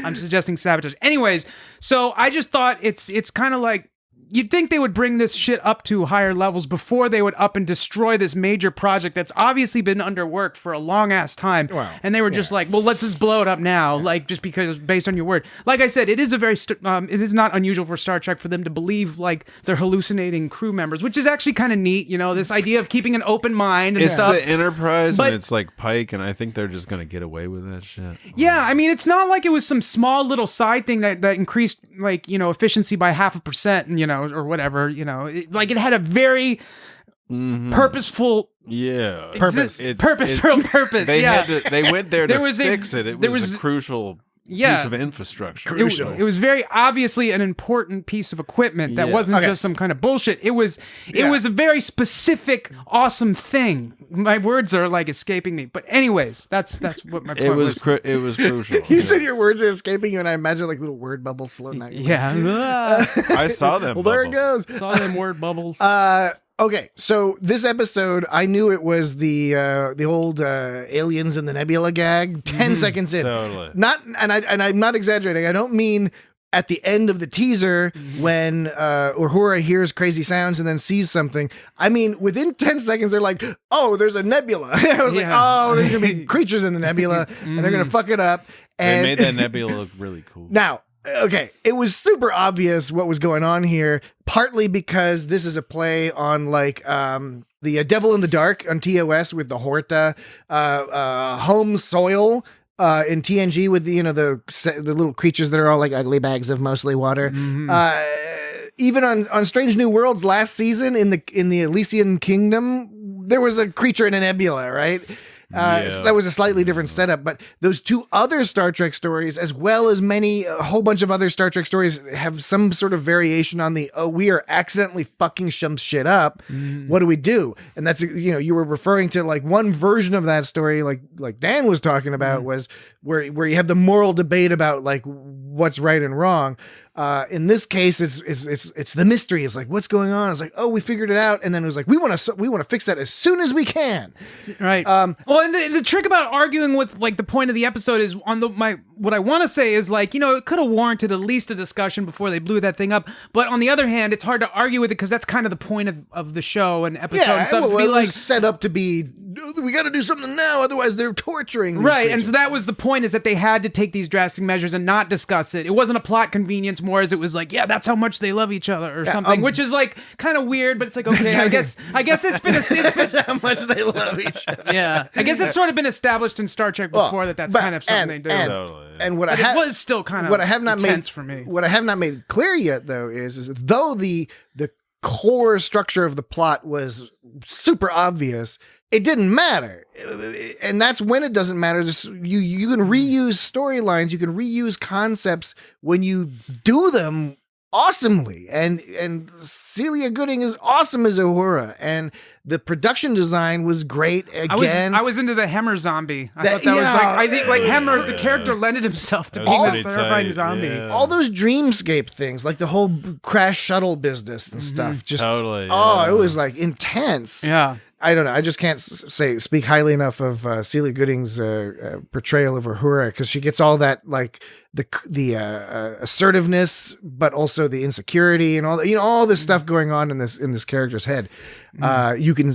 I'm suggesting sabotage. Anyways, so I just thought it's kind of like you'd think they would bring this shit up to higher levels before they would up and destroy this major project that's obviously been under work for a long ass time. Well, and they were just like, well, let's just blow it up now, like just because based on your word. Like I said, it is it is not unusual for Star Trek for them to believe like they're hallucinating crew members, which is actually kind of neat. You know, this idea of keeping an open mind and It's stuff. the Enterprise, But- and it's like Pike, and I think they're just gonna get away with that shit. Yeah, I mean, it's not like it was some small little side thing that increased, like, you know, efficiency by 0.5%, and, you know, or whatever, you know. It had a very purposeful Yeah, purposeful purpose. They yeah. they went there There to was a- fix it. It there was was- a crucial Yeah. piece of infrastructure. It was very obviously an important piece of equipment that Yeah. wasn't Okay. just some kind of bullshit. It was a very specific, awesome thing. My words are like escaping me, but anyways, that's what my point It was was. it was crucial. You said your words are escaping you, and I imagine like little word bubbles floating out. Yeah, I saw them. Well, there it bubbles. goes. saw them word bubbles. Okay, so this episode, I knew it was the old aliens in the nebula gag. 10 seconds in, Totally. I'm not exaggerating. I don't mean at the end of the teaser when Uhura hears crazy sounds and then sees something. I mean, within 10 seconds, they're like, "Oh, there's a nebula." I was like, Yeah. "Oh, there's gonna be creatures in the nebula, and they're gonna fuck it up." They And made that nebula look really cool. now, okay, it was super obvious what was going on here, partly because this is a play on like the Devil in the Dark on TOS with the Horta home soil in TNG with the little creatures that are all like ugly bags of mostly water. Even on Strange New Worlds last season in the Elysian Kingdom, there was a creature in a nebula, right? So that was a slightly different setup, but those two other Star Trek stories, as well as a whole bunch of other Star Trek stories, have some sort of variation on we are accidentally fucking some shit up. What do we do? And that's, you were referring to like one version of that story, like Dan was talking about, was where you have the moral debate about like what's right and wrong. In this case, it's the mystery. It's like, what's going on? It's like, oh, we figured it out, and then it was like, we want to fix that as soon as we can. Right. Well, and the trick about arguing with like the point of the episode is what I want to say is like, it could have warranted at least a discussion before they blew that thing up. But on the other hand, it's hard to argue with it because that's kind of the point of the show and episode and stuff. Well, to be it like was set up to be, we got to do something now, otherwise they're torturing these right. creatures. And so that was the point, is that they had to take these drastic measures and not discuss it. It wasn't a plot convenience more as it was like, yeah, that's how much they love each other or something, which is like kind of weird, but it's like, okay, I guess it's been how much they love each other. Yeah, I guess it's sort of been established in Star Trek before that's kind of something they do. And what it was still kind of intense for me. What I have not made clear yet, though, is though the core structure of the plot was super obvious, it didn't matter. And that's when it doesn't matter. Just you can reuse storylines, you can reuse concepts when you do them awesomely. And Celia Gooding is awesome as Uhura, and the production design was great. Again, I was into the Hemmer zombie. I thought that was like, I think like Hemmer, the character lended himself to being this terrifying zombie. Yeah. All those dreamscape things, like the whole crash shuttle business and stuff, just Totally. it was like intense. Yeah. I don't know. I just can't speak highly enough of Celia Gooding's portrayal of Uhura, because she gets all that, like the assertiveness, but also the insecurity and all that, all this stuff going on in this character's head. You can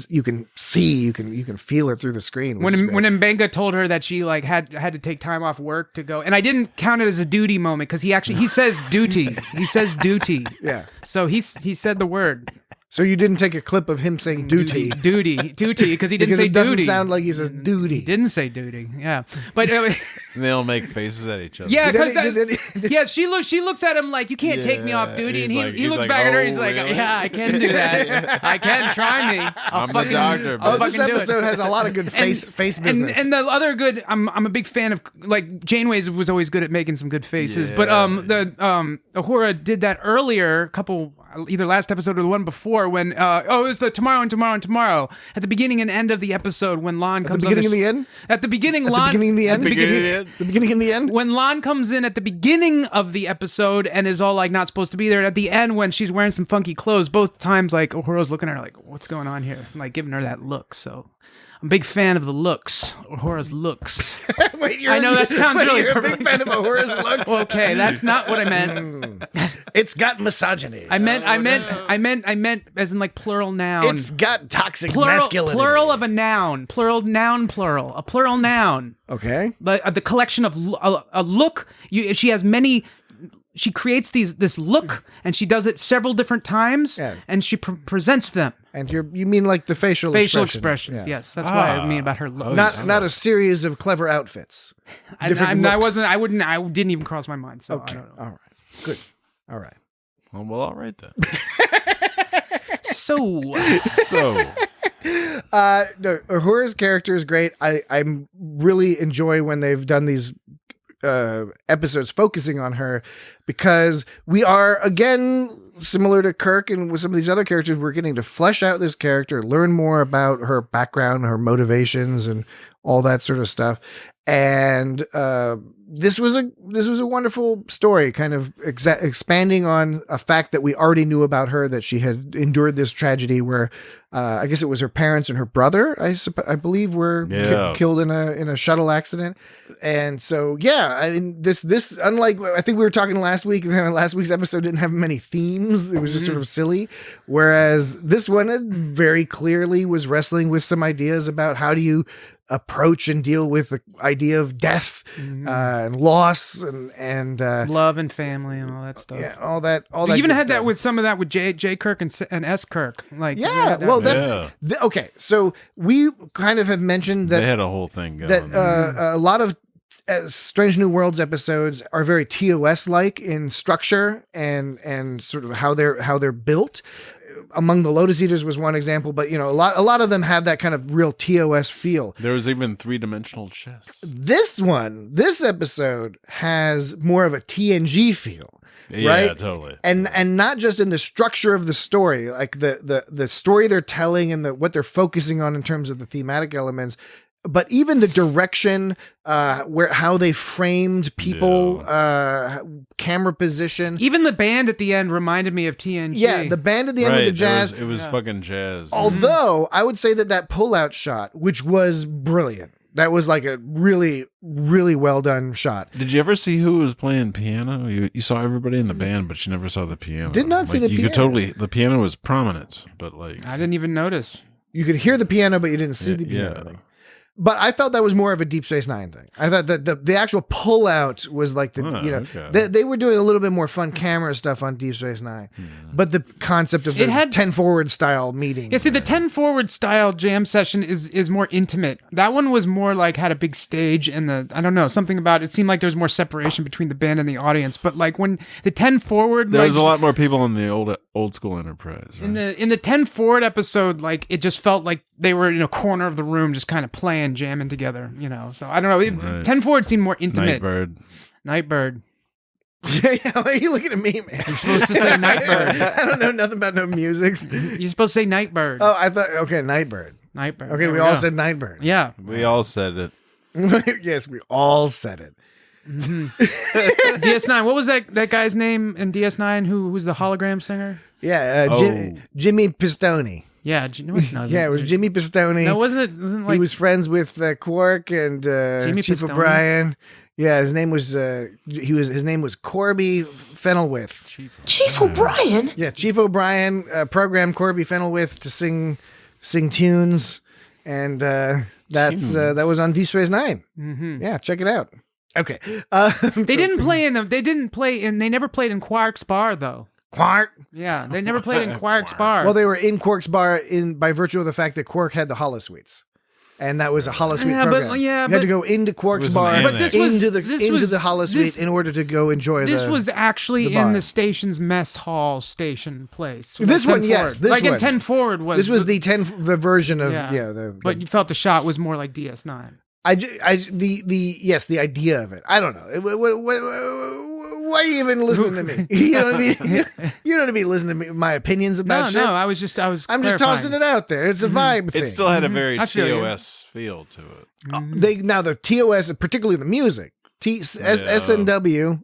see, you can feel it through the screen. When Mbenga told her that she like had to take time off work to go, and I didn't count it as a duty moment because he says duty. He says duty. Yeah. So he said the word. So you didn't take a clip of him saying duty, because he didn't say it doesn't duty. sound like he says duty. He didn't say duty. Yeah, but They'll make faces at each other. yeah, because she looks at him like, you can't take me off duty, and he looks back at her. He's like, really? yeah, I can do that. I can, try me. I'm the doctor. I'll This fucking do it. episode has a lot of good face business. And the other good, I'm a big fan of, like, Janeway's was always good at making some good faces, but the Uhura did that earlier, either last episode or the one before, when it was the tomorrow and tomorrow and tomorrow at the beginning and end of the episode when Lon comes the beginning and the end? At the beginning, At Lon, the beginning and the end? The beginning and the end? when Lon comes in at the beginning of the episode and is all like not supposed to be there, and at the end when she's wearing some funky clothes, both times like Uhura's looking at her like, what's going on here? Like giving her that look. So I'm a big fan of the looks, Uhura's looks. Wait, I know that sounds really you're a big fan of Uhura's looks. Okay, that's not what I meant. It's got misogyny. I meant as in like plural noun. It's got toxic masculinity. Plural of a noun. Plural noun plural. A plural noun. Okay. The collection of a look. She has many. She creates this look, and she does it several different times, and she presents them. And you mean like the facial expressions? Yeah. Yes, that's what I mean about her look. Not a series of clever outfits. I didn't even cross my mind. So okay. I don't know. All right. Good. All right. Well, all right then. So. No, Uhura's character is great. I really enjoy when they've done these episodes focusing on her, because we are, again, similar to Kirk and with some of these other characters, we're getting to flesh out this character, learn more about her background, her motivations, and all that sort of stuff. And this was a wonderful story, kind of expanding on a fact that we already knew about her, that she had endured this tragedy where I guess it was her parents and her brother, I believe, were killed in a shuttle accident. And so, yeah, I mean, this unlike, I think we were talking last week, and last week's episode didn't have many themes. It was just sort of silly. Whereas this one very clearly was wrestling with some ideas about how do you approach and deal with the idea of death and loss and love and family and all that stuff. Yeah, all that. We even had stuff. that with some of that with J Kirk and S Kirk. Like, yeah, well, that's okay. So we kind of have mentioned that they had a whole thing going. That a lot of Strange New Worlds episodes are very TOS like in structure and sort of how they're built. Among the Lotus Eaters was one example, but a lot of them have that kind of real TOS feel. There was even 3-dimensional chess. This episode has more of a TNG feel. Yeah, right? Totally. And not just in the structure of the story, like the story they're telling and what they're focusing on in terms of the thematic elements, but even the direction, how they framed people, camera position. Even the band at the end reminded me of TNG. Yeah, the band at the end with the jazz. It was fucking jazz. Although I would say that pull-out shot, which was brilliant. That was like a really, really well done shot. Did you ever see who was playing piano? You saw everybody in the band, but you never saw the piano. Did not see the piano. You could totally. The piano was prominent, but like I didn't even notice. You could hear the piano, but you didn't see the piano. Yeah. But I felt that was more of a Deep Space Nine thing. I thought that the actual pullout was like they were doing a little bit more fun camera stuff on Deep Space Nine, but the concept of the 10 forward style meeting. Yeah, see, the 10 forward style jam session is more intimate. That one was more like had a big stage and I don't know, something about it seemed like there was more separation between the band and the audience. But like when the 10 forward, there was a lot more people in the old school Enterprise. Right? In the 10 forward episode, like it just felt like they were in a corner of the room, just kind of playing. Jamming together, So I don't know. Right. 10 forward seemed more intimate. Nightbird. Yeah, why are you looking at me, man? You're supposed to say Nightbird. I don't know nothing about no musics. You're supposed to say Nightbird. Oh, I thought Nightbird. Nightbird. Okay, we all said Nightbird. Yeah, we all said it. Yes, we all said it. DS9. What was that guy's name in DS9? Who's the hologram singer? Yeah, Jimmy Pistone. Yeah, no, it's not. Yeah, it was Jimmy Pistone. No, wasn't it? Wasn't he was friends with Quark and Chief Pistone? O'Brien. Yeah, his name was his name was Corby Fenelwith. Chief O'Brien? Yeah, Chief O'Brien programmed Corby Fenelwith to sing tunes, and that was on Deep Space Nine. Mm-hmm. Yeah, check it out. Okay, they didn't play in them. They didn't play in. They never played in Quark's bar though. Quark. Yeah, they never played in Quark's bar. Well, they were in Quark's bar by virtue of the fact that Quark had the holosuites. And that was a holosuite program. You had to go into Quark's bar, but into the holosuite in order to go enjoy this was actually in the station's mess hall station place. This one, yes. This like one. in 10 forward was. This was the version of but you felt the shot was more like DS9. The idea of it. I don't know. Why are you even listening to me? You know what I mean? You don't need to be listening to my opinions about shit. No, I'm just tossing it out there. It's a vibe thing. It still had a very TOS feel to it. Now the TOS, particularly the music, SNW,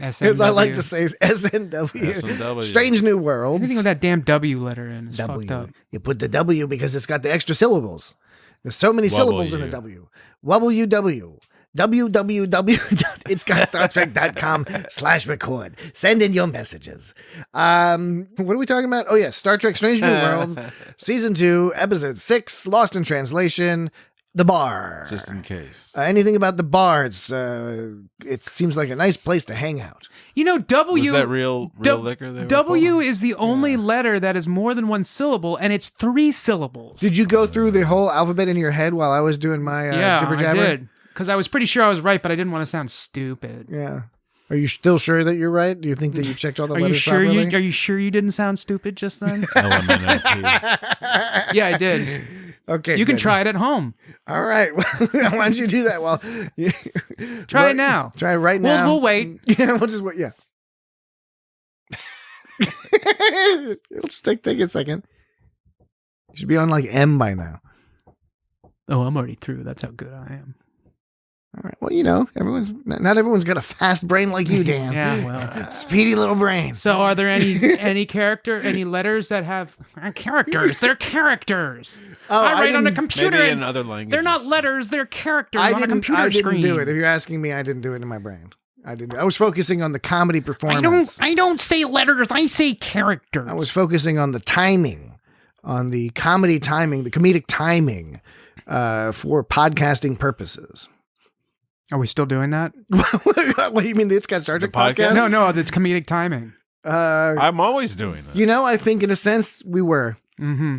as I like to say, is SNW. Strange New Worlds. Anything with that damn W letter in is fucked up. You put the W because it's got the extra syllables. There's so many syllables in a W. WWW. www.itsgotstartrek.com/record. Send in your messages. What are we talking about? Oh, yeah. Star Trek Strange New Worlds, Season 2, Episode 6, Lost in Translation, The Bar. Just in case. Anything about the bar? It seems like a nice place to hang out. W... Was that real liquor they were W pulling? is the only letter that is more than one syllable, and it's 3 syllables. Did you go through the whole alphabet in your head while I was doing my jibber jabber? I did. Because I was pretty sure I was right, but I didn't want to sound stupid. Yeah. Are you still sure that you're right? Do you think that you checked all the letters properly? Are you sure you didn't sound stupid just then? LMNOP. Yeah, I did. Okay. You can try it at home. All right. Well, why don't you do that? Well, try it now. Try it right now. We'll wait. Yeah, we'll just wait. Yeah. It'll just take a second. You should be on like M by now. Oh, I'm already through. That's how good I am. All right. Well, not everyone's got a fast brain like you, Dan. Yeah, well, speedy little brain. So, are there any letters that have characters? They're characters. Oh, I write on a computer. Maybe in other languages. They're not letters. They're characters on a computer screen. I didn't do it. If you're asking me, I didn't do it in my brain. I didn't. I was focusing on the comedy performance. I don't say letters. I say characters. I was focusing on the timing, on the comedy timing, the comedic timing, for podcasting purposes. Are we still doing that? What do you mean? The It's Got Star Trek podcast? No, that's comedic timing. I'm always doing that. I think in a sense we were.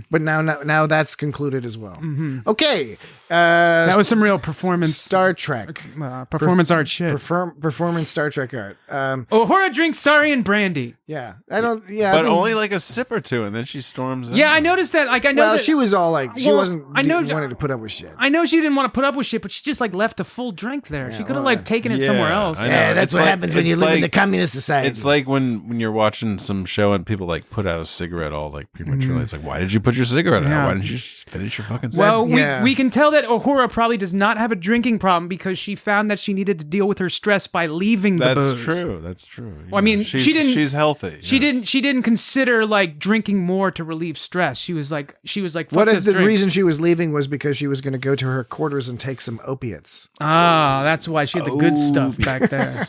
But now that's concluded as well. Okay. That was some real performance Star Trek. performance art shit. Performance Star Trek art. Uhura drinks sorry and brandy. Yeah. I don't, yeah. But only like a sip or two, and then she storms in. Yeah, I noticed that. Like, I know Well, that, she was all like, she Well, wasn't I know- wanting to put up with shit. I know she didn't want to put up with shit, but she just like left a full drink there. She could have well, like taken it yeah, somewhere else. I know. Yeah, that's It's what like- happens when you it's live in like- the communist society. It's like when you're watching some show and people like put out a cigarette all like prematurely. It's like, why did you put your cigarette Yeah. out? Why didn't you just finish your fucking Well, cigarette? Yeah. we can tell that Uhura probably does not have a drinking problem because she found that she needed to deal with her stress by leaving the That's booze. true. That's true. Well, I mean, she's, she didn't- She's healthy. She yes. didn't consider like drinking more to relieve stress. She was like, fuck what if this the drink. reason she was leaving was because she was going to go to her quarters and take some opiates? Ah, that's why she had the good stuff back there.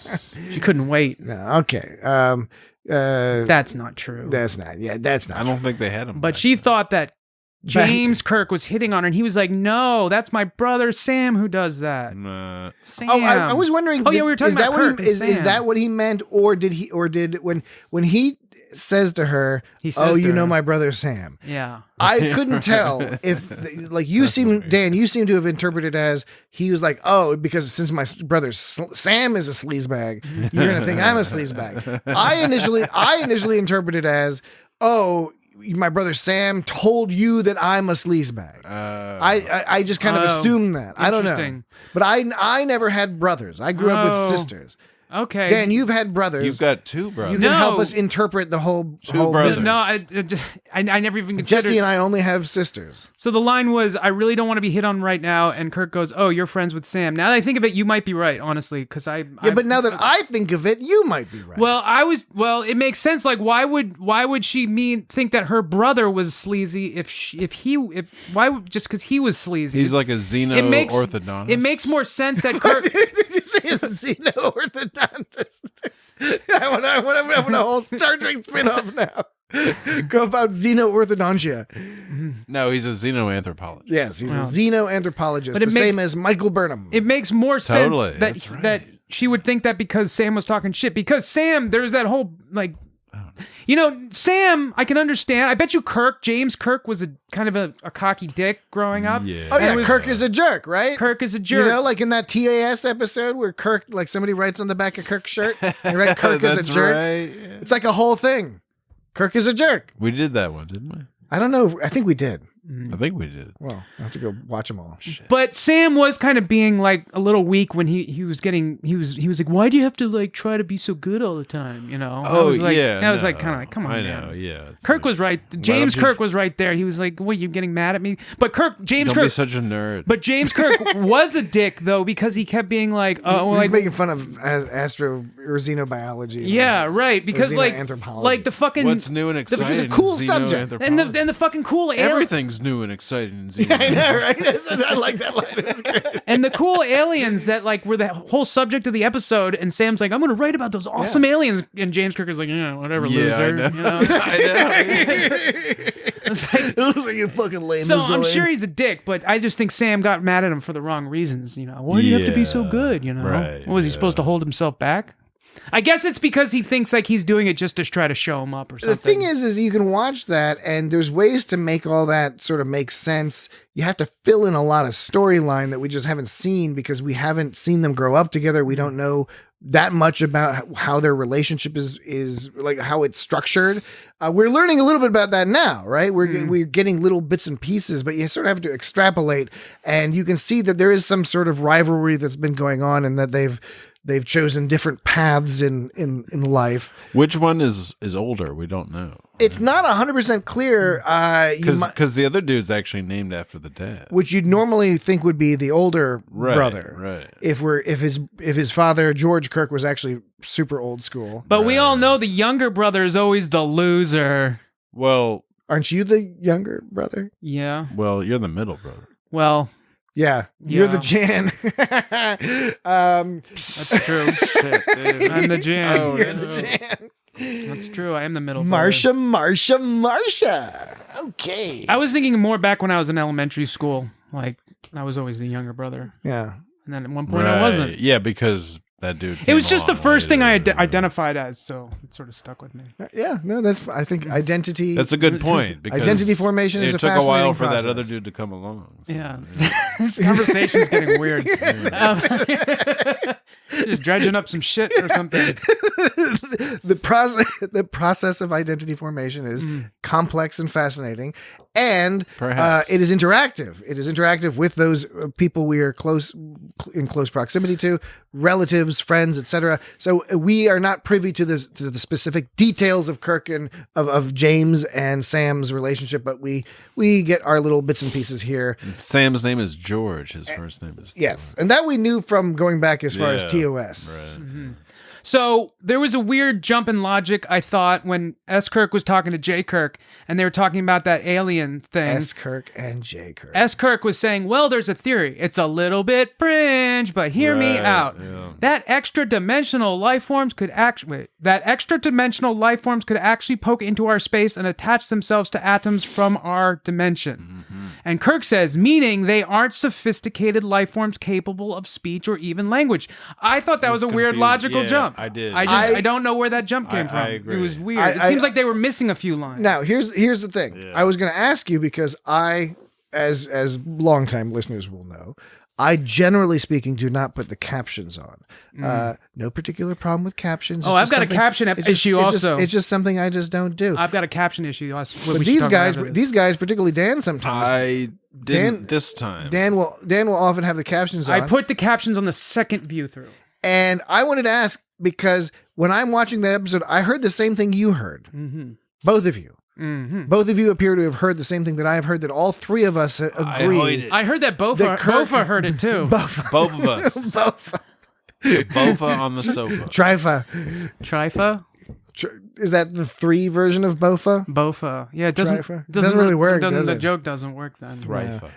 She couldn't wait. No, okay. That's not true. That's not. Yeah, that's not. I don't think they had him. But she thought that James Kirk was hitting on her, and he was like, "No, that's my brother Sam who does that." Sam. Oh, I was wondering. Oh, yeah, we were talking is that about what Kirk and is Sam. that what he meant, or did when he says to her, He says "Oh, to you know her. my brother Sam." Yeah. I couldn't tell if, like, you seem, Dan, you seem to have interpreted as he was like, "Oh, because since my brother Sam is a sleazebag, you're gonna think I'm a sleazebag." I initially interpreted as, "Oh, my brother Sam told you that I'm a sleazebag." I just kind of Oh, assumed that. I don't know, interesting. but I never had brothers. I grew up Oh. with sisters. Okay. Dan, you've had brothers. You've got two brothers. You can No. help us interpret the whole brothers. business. No, I never even considered. Jesse and I only have sisters. So the line was, "I really don't want to be hit on right now," and Kirk goes, "Oh, you're friends with Sam." Now that I think of it, you might be right, honestly, because Yeah, but now that I think of it, you might be right. Well, it makes sense. Like, why would she think that her brother was sleazy just because he was sleazy? He's like a xeno-orthodontist. It makes more sense that Kirk. Did you say a xeno-orthodontist? I want a whole Star Trek spin-off now. Go about xeno-orthodontia. No, he's a xenoanthropologist. Yes, he's Wow. a xeno-anthropologist, But it the makes- same as Michael Burnham. It makes more sense Totally, that that's right. that she would think that because Sam was talking shit. Because Sam, there's that whole like. Sam, I can understand. I bet you James Kirk was a kind of a cocky dick growing up. Yeah. Oh, yeah, And it was- Kirk is a jerk, right? Kirk is a jerk. You know, like in that TAS episode where Kirk, like somebody writes on the back of Kirk's shirt, they write Kirk is That's a jerk. right. Yeah. It's like a whole thing. Kirk is a jerk. We did that one, didn't we? I don't know. I think we did. I think we did. Well, I have to go watch them all. But Sam was kind of being like a little weak when he was like, "Why do you have to like try to be so good all the time?" You know? Oh, I was like, yeah. I was no. like, kind of like, come on, I man. know, yeah. It's Kirk like, was right. why James don't you- Kirk was right there. He was like, "What, you getting mad at me?" But James Don't Kirk be such a nerd. But James Kirk was a dick though because he kept being like, "Oh, He's like making fun of astro or xenobiology. yeah, right." Because like xenoanthropology. the fucking What's new and exciting? which is a cool in subject. xenoanthropology? and the fucking cool Everything's new and exciting in xenoanthropology. I know, right? I like that line. It's great. and the cool aliens that like were the whole subject of the episode. And Sam's like, "I'm going to write about those awesome aliens," and James Kirk is like, "Yeah, whatever, Yeah, I loser." know. You know? I know. It's like, Those are you fucking lame. so I'm sure he's a dick, but I just think Sam got mad at him for the wrong reasons. You know, why do you have to be so Yeah, good? You know, right, what was he yeah. supposed to hold himself back? I guess it's because he thinks like he's doing it just to try to show him up or something. The thing is you can watch that, and there's ways to make all that sort of make sense. You have to fill in a lot of storyline that we just haven't seen because we haven't seen them grow up together. We don't know that much about how their relationship is like how it's structured. We're learning a little bit about that now, right? We're getting little bits and pieces, but you sort of have to extrapolate, and you can see that there is some sort of rivalry that's been going on, and that they've chosen different paths in life. Which one is older? We don't know. It's not 100% clear. Because the other dude's actually named after the dad. Which you'd normally think would be the older Right, brother, right. If his father George Kirk was actually super old school. But we all know the younger brother is always the loser. Well, Aren't you the younger brother? Yeah. you're the middle brother. Well, Yeah, you're the Yeah. Jan. that's true. Shit, dude. I'm the Jan. Oh, You're the Jan. That's true. I am the middle brother. Marsha. Okay. I was thinking more back when I was in elementary school. Like, I was always the younger brother. Yeah. And then at one point I wasn't. Yeah, because that dude. It came was just the along first thing I later. identified as, so it sort of stuck with me. Yeah, no, I think identity. That's a good point. Because Identity formation is a It took a while fascinating for that process. other dude to come along. So. Yeah. This conversation's getting weird. Just dredging up some shit or something. The process of identity formation is complex and fascinating, and Perhaps. it is interactive. It is interactive with those people we are in close proximity to, relatives, friends, etc. So we are not privy to the specific details of Kirk and of James and Sam's relationship, but we get our little bits and pieces here. Sam's name is George. His first name is Yes, and that we knew from going back as far as Yeah, TOS. Right. So there was a weird jump in logic, I thought, when S. Kirk was talking to J. Kirk, and they were talking about that alien thing. S. Kirk and J. Kirk. S. Kirk was saying, well, there's a theory. It's a little bit fringe, but hear me Right, out. yeah. That extra-dimensional life forms could actually poke into our space and attach themselves to atoms from our dimension. And Kirk says, meaning they aren't sophisticated life forms capable of speech or even language. I thought that was a weird confused. logical Yeah, jump. I did. I don't know where that jump came from. I agree. It was weird. It seems like they were missing a few lines. Now, here's the thing. Yeah. I was going to ask you because I, as longtime listeners will know, I generally speaking do not put the captions on. No particular problem with captions. Oh, It's I've just got a something- caption it's issue also. It's just something I just don't do. I've got a caption issue. But these guys, particularly Dan, sometimes I didn't Dan- this time. Dan will often have the captions on. I put the captions on the second view through. And I wanted to ask because when I'm watching that episode, I heard the same thing you heard. Mm-hmm. Both of you. Mm-hmm. Both of you appear to have heard the same thing that I have heard, that all three of us heard agree. it. I heard that The Bofa Kirk- heard it too. Both of us. Bofa. Bofa on the sofa. Trifa. Trifa? Is that the 3 version of Bofa? Bofa. Yeah, it doesn't, Trifa? Doesn't really work, does the it? joke doesn't work then. Thrifa.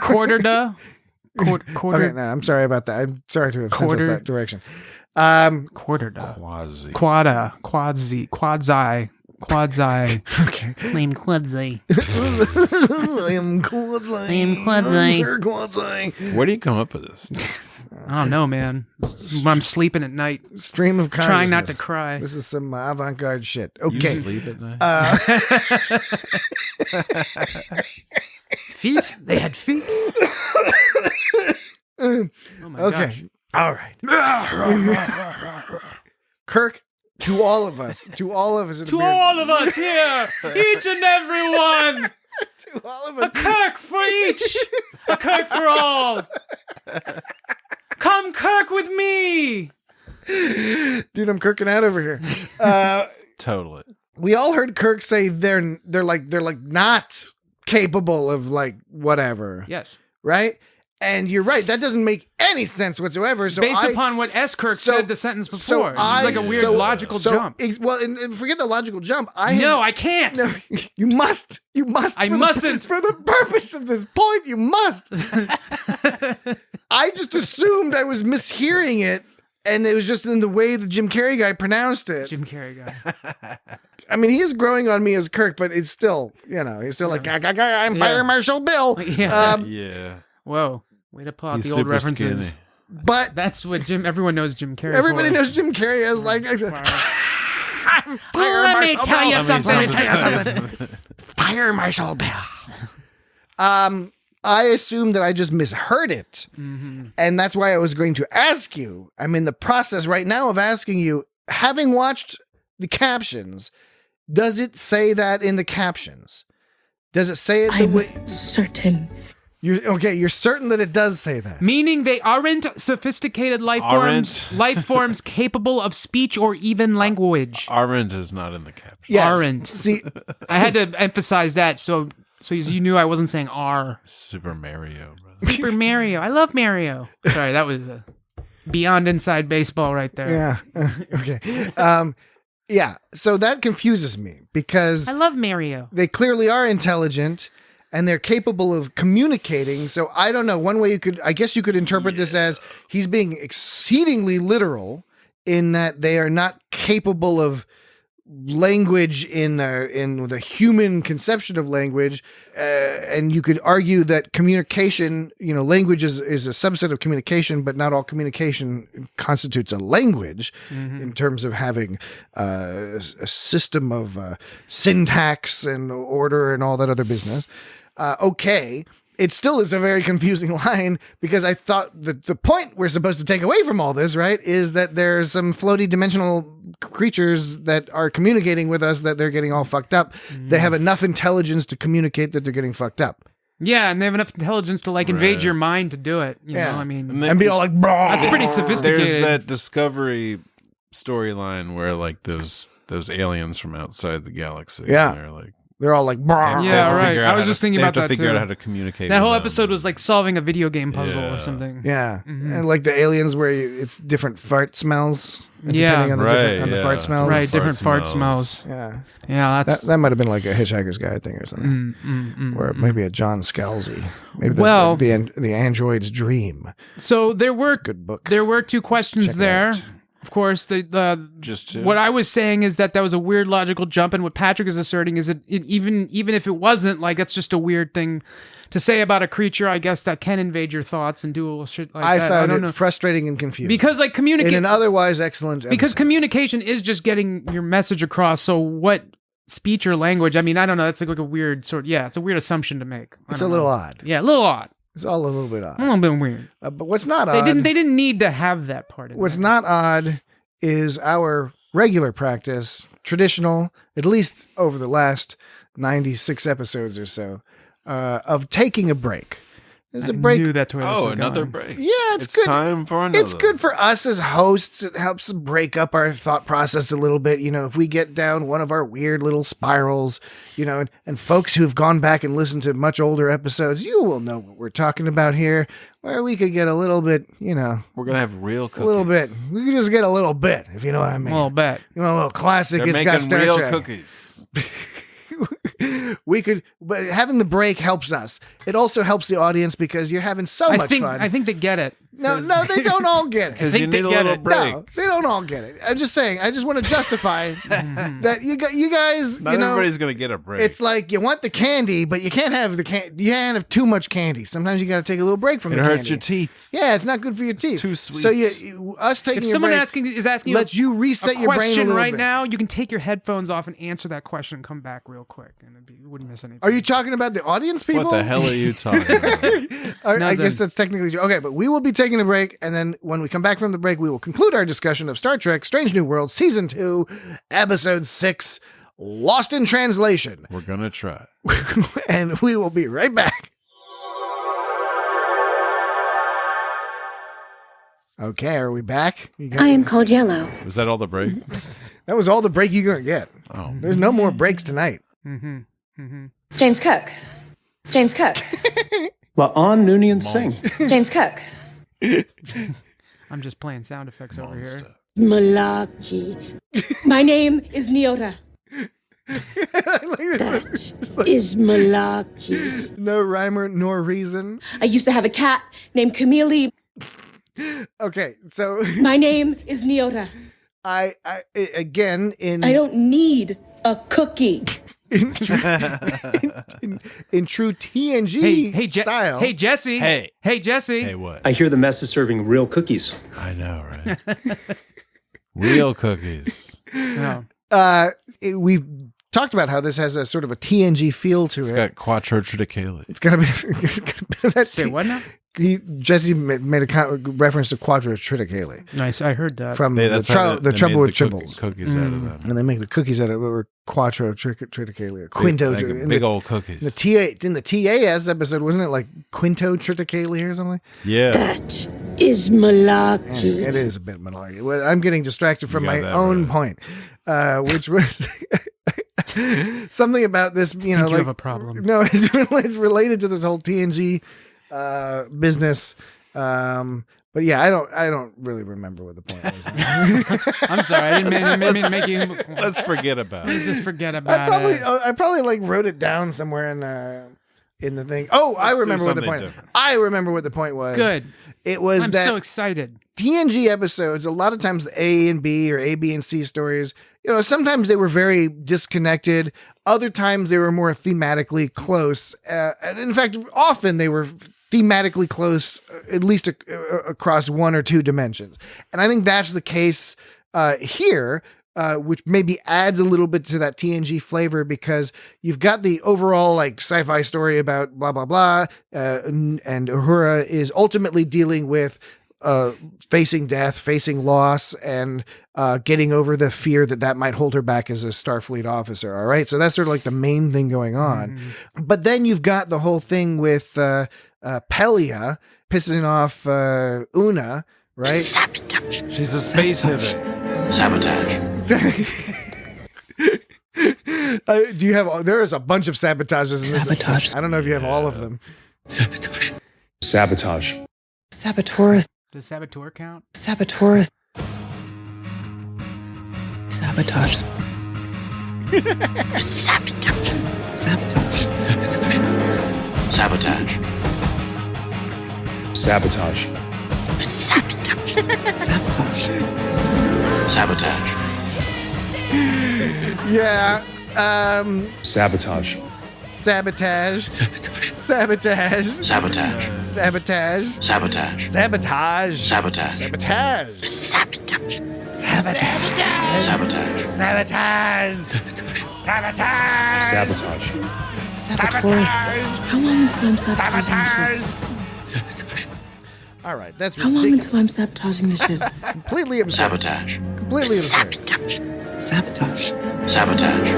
Quarter-da? Quarter. Okay, no, I'm sorry about that. I'm sorry to have sent us Quarter- that direction. Quarter-da. Quasi. Quada. Quadzi. Okay. Name Quadzi. I am Quadzai. I am Quadzai. Sir Quadzai. Where do you come up with this? I don't know, man. I'm sleeping at night, Stream of consciousness. trying not to cry. This is some avant-garde shit. You Okay. sleep at night? Feet? They had feet? Oh my Okay. All right. Kirk, to all of us. To all of us. To all of us here, each and every one, To all of a us. Kirk for each, a Kirk for all. Come Kirk with me. Dude, I'm kirking out over here. Totally. We all heard Kirk say they're not capable of like whatever. Yes. Right? And you're right. That doesn't make any sense whatsoever. So Based I, upon what S. Kirk so- said the sentence so before. It's I- like a weird so- logical so jump. Well, and forget the logical jump. No, I can't. No, you must. You must. I for the- mustn't. for the purpose of this point, you must. I just assumed I was mishearing it, and it was just in the way the Jim Carrey guy pronounced it. Jim Carrey guy. I mean, he is growing on me as Kirk, but it's still, he's still like, I'm Fire Marshal Bill. Yeah. Yeah. Whoa. Way to pull out He's the old super references. skinny. But That's what everyone knows Jim Carrey everybody for. knows Jim Carrey as like, Let me tell you something. Fire Marshal Bill. I assumed that I just misheard it. Mm-hmm. And that's why I was going to ask you. I'm in the process right now of asking you, having watched the captions, does it say that in the captions? Does it say it the I'm way certain. you're certain that it does say that? Meaning they aren't sophisticated life forms capable of speech or even language. Aren't is not in the caption. Yes. Aren't. See, I had to emphasize that so you knew I wasn't saying R. Super Mario. Bro. Super Mario. I love Mario. Sorry, that was beyond inside baseball right there. yeah. Okay. Yeah. So that confuses me because I love Mario. they clearly are intelligent and they're capable of communicating. So I don't know. One way I guess you could interpret this as he's being exceedingly literal in that they are not capable of language in the human conception of language, and you could argue that communication, language is a subset of communication, but not all communication constitutes a language in terms of having a system of syntax and order and all that other business. Okay. It still is a very confusing line because I thought that the point we're supposed to take away from all this, right, is that there's some floaty dimensional creatures that are communicating with us that they're getting all fucked up. They have enough intelligence to communicate that they're getting fucked up. Yeah, and they have enough intelligence to invade your mind to do it. You know, I mean, and be all like, "Blah." That's pretty sophisticated. There's that Discovery storyline where those aliens from outside the galaxy. Yeah. They're all like, "Brah." Yeah, right. I was just thinking about that too. They have to figure out how to communicate. That whole with them. episode was like solving a video game puzzle or something. Yeah, and like the aliens where it's different fart smells. Yeah, depending on the fart smells. Right, different fart smells. Yeah, yeah. That might have been like a Hitchhiker's Guide thing or something, or maybe a John Scalzi. Maybe that's like the android's dream. So there were a good book. There were two questions there. Of course, just two. What I was saying is that was a weird logical jump, and what Patrick is asserting is that even if it wasn't, like, that's just a weird thing to say about a creature, I guess, that can invade your thoughts and do a little shit like that. I found it frustrating and confusing because in an otherwise excellent episode. Because communication is just getting your message across. So what speech or language? I mean, I don't know. That's like a weird sort. Yeah, it's a weird assumption to make. It's a little odd. Yeah, a little odd. It's all a little bit odd. A little bit weird. But what's not odd... They didn't need to have that part. What's not odd is our regular practice, traditional, at least over the last 96 episodes or so, of taking a break. There's a break. Knew that's where this was another going. break. Yeah, it's good. Time for another. It's good for us as hosts. It helps break up our thought process a little bit. If we get down one of our weird little spirals, and folks who've gone back and listened to much older episodes, you will know what we're talking about here, where we could get a little bit, We're going to have real cookies. a little bit. We could just get a little bit, if you know what I mean. A little bit. A little classic. They're It's got making Star real Trek. cookies. We could, but having the break helps us. It also helps the audience because you're having so much fun. I think they get it. No, they don't all get it. Because you need a get little it. break. No, they don't all get it. I'm just saying. I just want to justify that you guys. Not everybody's going to get a break. It's like you want the candy, but you can't have You can't have too much candy. Sometimes you got to take a little break from it the hurts candy. your teeth. Yeah, it's not good for your teeth. Too sweet. So us taking If a someone break is asking lets you reset a your brain a question little right bit. now, you can take your headphones off and answer that question and come back real quick, and you wouldn't miss anything. Are you talking about the audience people? What the hell are you talking about? I guess that's technically true. Okay, but we will be taking a break, and then when we come back from the break, we will conclude our discussion of Star Trek Strange New Worlds Season 2, Episode 6, Lost in Translation. We're going to try. And we will be right back. Okay, are we back? I am called Yellow. Was that all the break? That was all the break you're going to get. Oh. There's no more breaks tonight. James Cook. James Cook. Well, on Noonien sing. James Cook. I'm just playing sound effects over here. Malaki. My name is Neota. That is Malaki. No rhyme nor reason. I used to have a cat named Camille. Okay, so My name is Neota. I again in I don't need a cookie. in true TNG style. Hey, Jesse. Hey, Jesse. Hey, what? I hear the mess is serving real cookies. I know, right? Real cookies. Yeah. We've talked about how this has a sort of a TNG feel to It's it. got quattro triticale. It's got a bit of that. Say what now? Jesse made a reference to quadro triticale Nice, I heard that. from That's how the they Trouble made with the Tribbles. Cookies out of them. And they make the cookies out of it were quattro triticale, or quinto. Big old cookies. The TAS episode, wasn't it like quinto triticale or something? Yeah. That is Malaki. It is a bit malarkey. Well, I'm getting distracted from You got my that own right. point, which was something about this. You know, you like have a problem. No, it's related to this whole TNG business. But yeah, I don't really remember what the point was. I'm sorry, I didn't mean to make you. Let's forget about Let's it. just forget about it. I probably like wrote it down somewhere in in the thing. Oh, I Let's do remember what the something point. different. I remember what the point was. Good. It was I'm that so excited. TNG episodes, a lot of times the A and B or A, B, and C stories, sometimes they were very disconnected. Other times they were more thematically close. And in fact, often they were thematically close, at least across one or two dimensions. And I think that's the case here, which maybe adds a little bit to that TNG flavor because you've got the overall like sci-fi story about blah, blah, blah. And Uhura is ultimately dealing with facing death, facing loss, and getting over the fear that might hold her back as a Starfleet officer. All right. So that's sort of like the main thing going on. But then you've got the whole thing with Pelia pissing off Una, right? Sabotage. She's a space hitter. Sabotage. Do you have? There is a bunch of sabotages in this Sabotage. episode. I don't know if you have all of them. Sabotage. Sabotage. Saboteur. Does Saboteur count? Saboteur. Sabotage. Sabotage. Sabotage. Sabotage. Sabotage. Sabotage. Sabotage. Sabotage. Sabotage. Yeah. Sabotage. Sabotage. Sabotage. Sabotage. Sabotage. Sabotage. Sabotage. Sabotage. Sabotage. Sabotage. Sabotage. Sabotage. Sabotage. Sabotage. Sabotage. Sabotage. Saboteur. How long until I'm sabotaging Sabotage. the ship? Sabotage. All right, that's How long ridiculous. until I'm sabotaging the ship? Completely absurd. Sabotage. Completely absurd. Sabotage. Sabotage. Sabotage.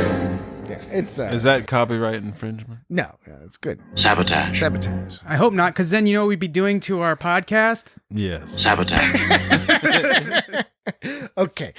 Yeah, it's Is that copyright infringement? no, it's good. Sabotage. Sabotage. I hope not, because then you know what we'd be doing to our podcast? Yes. Sabotage. Okay.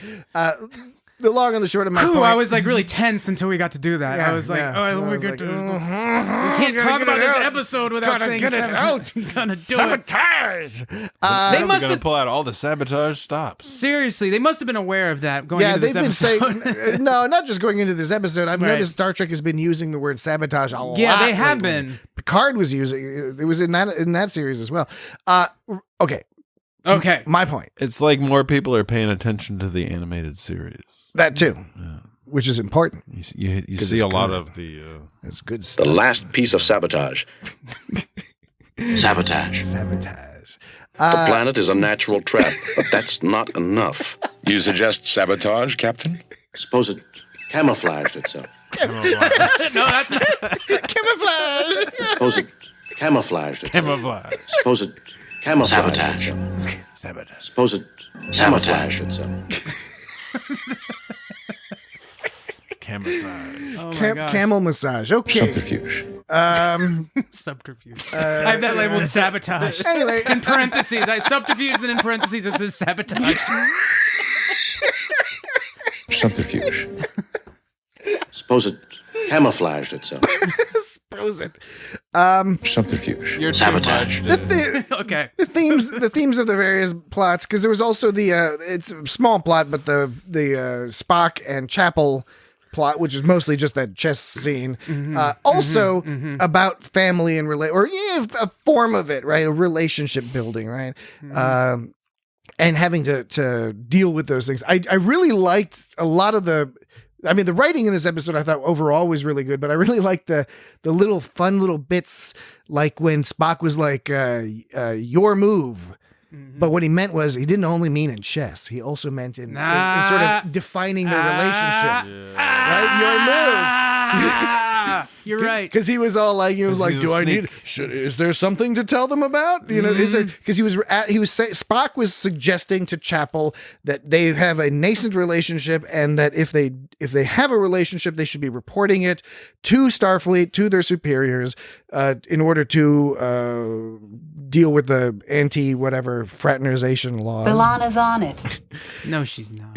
The long and the short of my Ooh, point. I was like really tense until we got to do that. Yeah, I was like, yeah. oh, I we're was going like, to. "Mhm, We can't gotta talk get about it this out. episode without Gotta saying get it sabotage. out. Gonna do it. Sabotage. They We're must going to have pull out all the sabotage stops. seriously. They must have been aware of that going Yeah, into they've this been episode. saying no, not just going into this episode. I've Right. noticed Star Trek has been using the word sabotage a lot. Yeah, they have lately. been. Picard was using it was in that series as well. Okay, Okay. my point. It's like more people are paying attention to the animated series. That too, Yeah. which is important. You see a lot of the. It's good The stuff. last piece of sabotage. Sabotage. Sabotage. The planet is a natural trap, but that's not enough. You suggest sabotage, Captain? Suppose it camouflaged itself. No, that's Camouflage. Suppose it camouflaged itself. Camouflage. Suppose it camouflaged Sabotage. itself. Sabotage. Suppose it camouflaged itself. Camouflage. Oh my God. Camel massage. Okay. Subterfuge. Subterfuge. I have that labeled sabotage. Anyway, In parentheses, I have subterfuge, then in parentheses it says sabotage. Subterfuge. Suppose it camouflaged itself. frozen. Subterfuge. You're too Sabotage. much, dude. Okay. The themes of the various plots, because there was also the it's a small plot, but the Spock and Chapel plot, which is mostly just that chess scene. Also about family and a form of it, right? A relationship building, right? And having to deal with those things. I really liked a lot of the writing in this episode I thought overall was really good, but I really liked the little fun little bits, like when Spock was like, your move. But what he meant was he didn't only mean in chess. He also meant in sort of defining the relationship. Right? Your move. You're right. Because he was all like, he's a do I need, sneak. is there something to tell them about? You know, is there, because Spock was suggesting to Chapel that they have a nascent relationship and that if they have a relationship, they should be reporting it to Starfleet, to their superiors, in order to deal with the anti-whatever fraternization laws. Bilana's on it. No, she's not.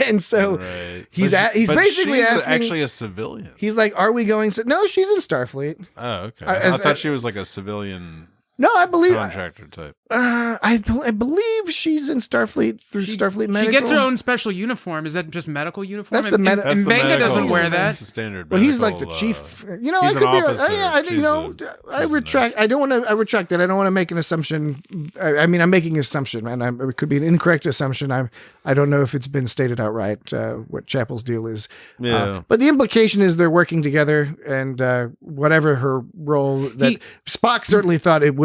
And so Right. he's basically she's asking. actually a civilian. He's like, "Are we going?" No, she's in Starfleet. Oh, okay. as- I thought she was like a civilian. No, I believe contractor type. I believe she's in Starfleet through Starfleet Medical. She gets her own special uniform. Is that just medical uniform? That's the and that's the Benga medical- doesn't wear that's that. the standard. Well, he's like medical, the chief. I he's could an be. officer. I retract. I don't want to. I retract that. I don't want to make an assumption. I mean, I'm making an assumption, and it could be an incorrect assumption. I don't know if it's been stated outright what Chapel's deal is. Yeah. But the implication is they're working together, and whatever her role, that Spock certainly thought it would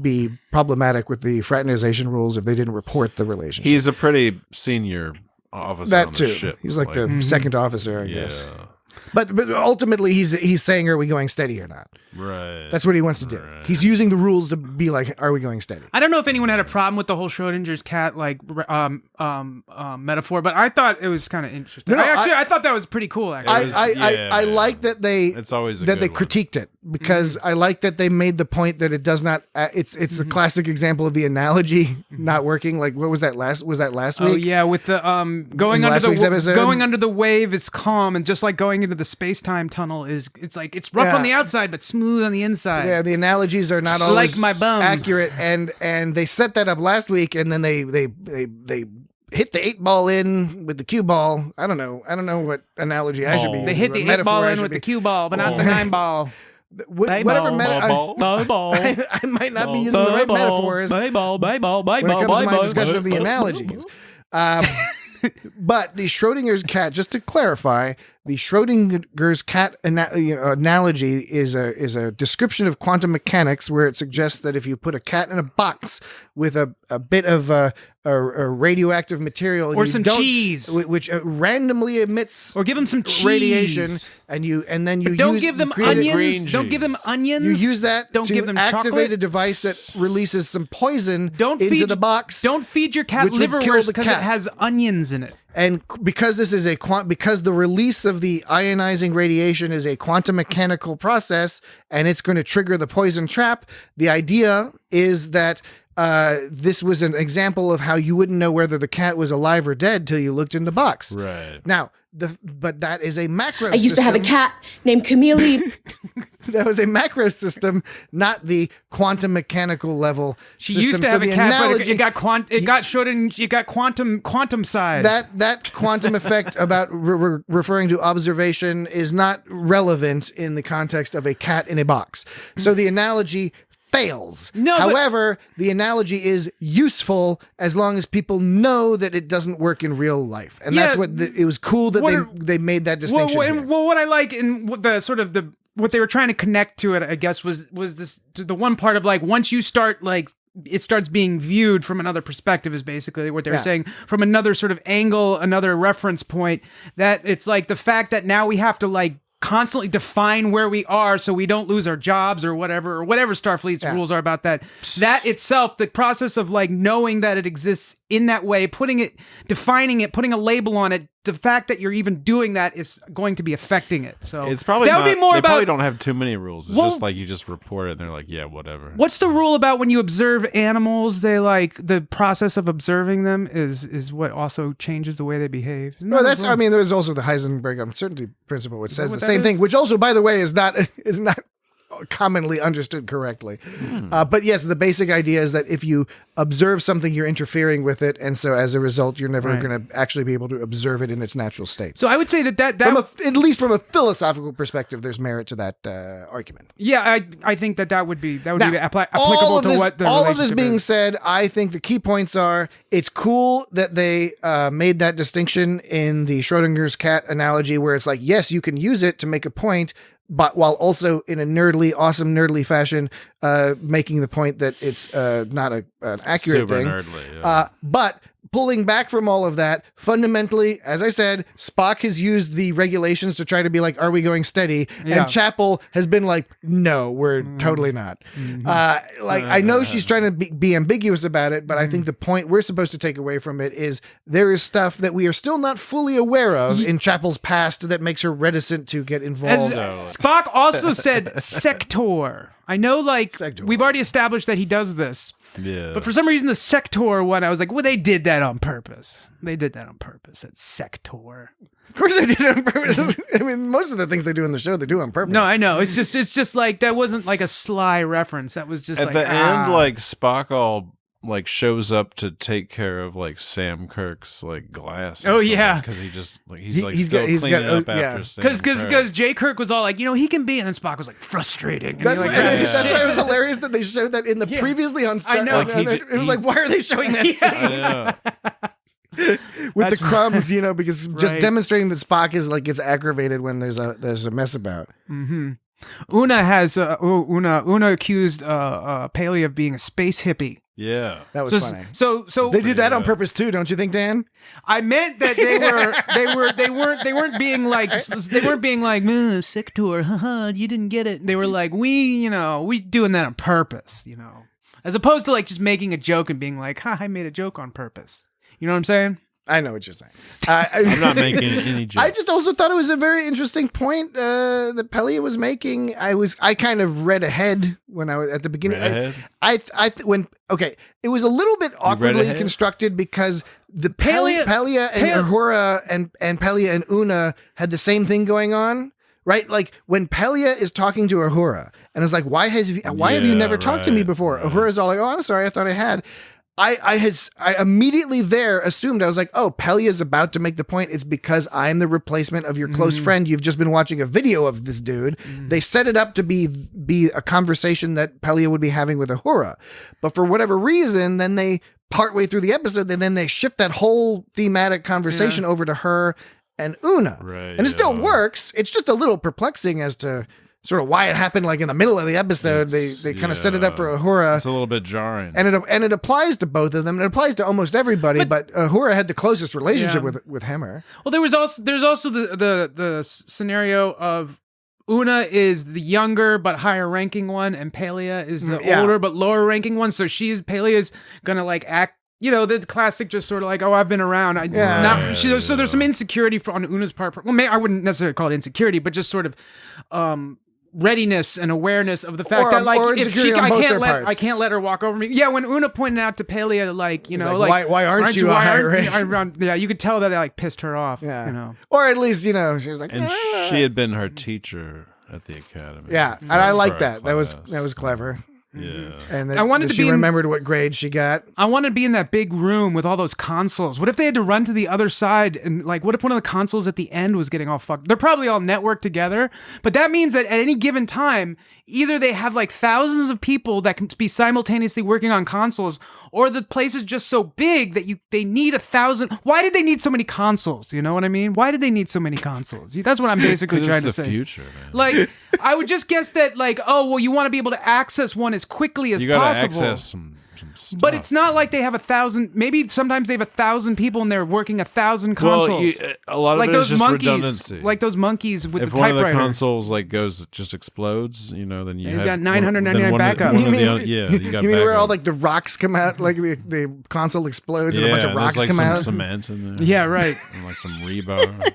be problematic with the fraternization rules if they didn't report the relationship. He's a pretty senior officer on That the too. ship. He's like the second officer, I guess. Yeah. But ultimately, he's saying, "Are we going steady or not?" Right. That's what he wants to do. Right. He's using the rules to be like, "Are we going steady?" I don't know if anyone had a problem with the whole Schrodinger's cat metaphor, but I thought it was kind of interesting. No, I thought that was pretty cool. Actually, I like that they It's always a that they good one. critiqued it because I like that they made the point that it does not. It's the classic example of the analogy not working. Like what was that last? Was that last week? Oh yeah, with the going In under last week's episode? going under the wave is calm, and just like going into the space-time tunnel is it's like it's rough Yeah. on the outside but smooth on the inside. Yeah, the analogies are not Like always my bum. accurate, and they set that up last week, and then they hit the 8-ball in with the cue ball. I don't know what analogy I should be using. They hit what the metaphor 8-ball I in should with be- the cue ball, but not the 9-ball. Whatever I might not be using the right metaphors when it comes to my discussion of the analogies. But the Schrodinger's cat, just to clarify, the Schrodinger's cat analogy is a description of quantum mechanics where it suggests that if you put a cat in a box with a bit of a radioactive material and Or you some don't- cheese. which randomly emits Or give them some cheese. radiation, and then you Don't use- give them you create a- onions. green Don't give them cheese. onions. You use that Don't to give them activate chocolate. a device that releases some poison Don't into feed the box. Don't feed your cat which would kill liverwurst the because it cat. has onions in it. And because this is because the release of the ionizing radiation is a quantum mechanical process, and it's going to trigger the poison trap, the idea is that this was an example of how you wouldn't know whether the cat was alive or dead till you looked in the box. Right. Now, but that is a macro. I used to have a cat named Camille. That was a macro system, not the quantum mechanical level. She system. used to So have a the cat, but analogy- it got quantum sized. that quantum effect about referring to observation is not relevant in the context of a cat in a box. So the analogy fails. No, but- However, the analogy is useful as long as people know that it doesn't work in real life, and that's Yeah, what it was cool that what they made that distinction. here. what I like in what the sort of what they were trying to connect to it, I guess, was this the one part of like once you start like it starts being viewed from another perspective is basically what they're Yeah. saying, from another sort of angle, another reference point, that it's like the fact that now we have to like constantly define where we are so we don't lose our jobs or whatever Starfleet's rules are about that. That itself, the process of like knowing that it exists in that way, defining it, putting a label on it, the fact that you're even doing that is going to be affecting it. So It's probably that would be more they about probably don't have too many rules. It's Well- just like you just report it and they're like, yeah, whatever. What's the rule about when you observe animals? They like the process of observing them is what also changes the way they behave. Isn't Well, that that's. wrong? I mean, there's also the Heisenberg uncertainty principle, which says the what that same is? thing. Which also, by the way, is not commonly understood correctly. But yes, the basic idea is that if you observe something, you're interfering with it, and so as a result, you're never Right. going to actually be able to observe it in its natural state. So I would say that From at least from a philosophical perspective, there's merit to that argument. yeah, I think that would be Now, applicable all of to this, what the all of this relationship being is. said, I think the key points are: it's cool that they made that distinction in the Schrodinger's cat analogy, where it's like, yes, you can use it to make a point, but while also in a awesome nerdly fashion, making the point that it's not an accurate Super thing. nerdly, yeah. But pulling back from all of that, fundamentally, as I said, Spock has used the regulations to try to be like, are we going steady? Yeah. And Chapel has been like, no, we're totally not. I know she's trying to be ambiguous about it, but I think the point we're supposed to take away from it is there is stuff that we are still not fully aware of in Chapel's past that makes her reticent to get As involved. Spock also said sector. I know, like, Sector. we've already established that he does this. Yeah. But for some reason, the Sector one, I was like, well, they did that on purpose. That Sector. Of course they did it on purpose. I mean, most of the things they do in the show, they do on purpose. No, I know. It's just like, that wasn't like a sly reference. That was just at like, the end, like Spock all like shows up to take care of like Sam Kirk's like glass. Oh, yeah. Because he just like He's still got- cleaning up yeah. after Sam. Because Jay Kirk was all like, he can be, and then Spock was like, frustrating. And That's, you're why, like, that's why it was hilarious that they showed that in the previously on Star. I know. Like, it was like, why are they showing that scene? Yeah. With the crumbs, because just Right. demonstrating that Spock is like gets aggravated when there's a mess about. Mm-hmm. Una has Una accused Paley of being a space hippie. Yeah. That was funny. So They did that on purpose too, don't you think, Dan? I meant that they weren't being like Sector, haha, you didn't get it. They were like, we doing that on purpose, as opposed to like just making a joke and being like, ha, I made a joke on purpose. You know what I'm saying? I know what you're saying. I'm not making any jokes. I just also thought it was a very interesting point that Pelia was making. I kind of read ahead when I was at the beginning. Read ahead? It was a little bit awkwardly ahead? constructed because the Pelia and Uhura and Pelia and Una had the same thing going on. Right, like when Pelia is talking to Uhura and is like, "Why have you never talked to me before?" Right. Uhura's all like, "Oh, I'm sorry, I thought I had." I immediately there assumed, I was like, oh, Pelia's about to make the point. It's because I'm the replacement of your close friend. You've just been watching a video of this dude. They set it up to be a conversation that Pelia would be having with Uhura. But for whatever reason, then they partway through the episode, then they shift that whole thematic conversation over to her and Una. Right, and it still works. It's just a little perplexing as to sort of why it happened like in the middle of the episode. They kind of set it up for Uhura. It's a little bit jarring. And it applies to both of them. It applies to almost everybody, but Uhura had the closest relationship with Hemmer. Well, there's also the scenario of Una is the younger but higher ranking one, and Pelia is the older but lower ranking one. So Pelia's gonna like act. The classic, just sort of like, oh, I've been around. So there's some insecurity on Una's part. Well, I wouldn't necessarily call it insecurity, but just sort of readiness and awareness of the fact that, like, if she, I can't let her walk over me. Yeah, when Una pointed out to Pelia, like, why aren't you higher? Yeah, you could tell that they like pissed her off. Yeah, or at least she was like, and she had been her teacher at the academy. Yeah, and I like that. That was clever. Yeah, and then I wanted she remembered what grade she got. I wanted to be in that big room with all those consoles. What if they had to run to the other side and like, what if one of the consoles at the end was getting all fucked? They're probably all networked together, but that means that at any given time, either they have like thousands of people that can be simultaneously working on consoles, or the place is just so big that they need 1,000. Why did they need so many consoles? You know what I mean? Why did they need so many consoles? That's what I'm basically trying to say. It's the future, man. Like, I would just guess that, like, oh, well, you want to be able to access one as quickly as possible. You gotta access some stuff. But it's not like they have 1,000. Maybe sometimes they have 1,000 people and they're working 1,000 consoles. Well, a lot of like it those is just monkeys, redundancy. like those monkeys with if the one of typewriter. the consoles like just explodes, then you got 999 backup. You You got mean where backup. all like the rocks come out, like the console explodes and a bunch of rocks there's, like, come some out? cement in there. Yeah, right. And like some rebar.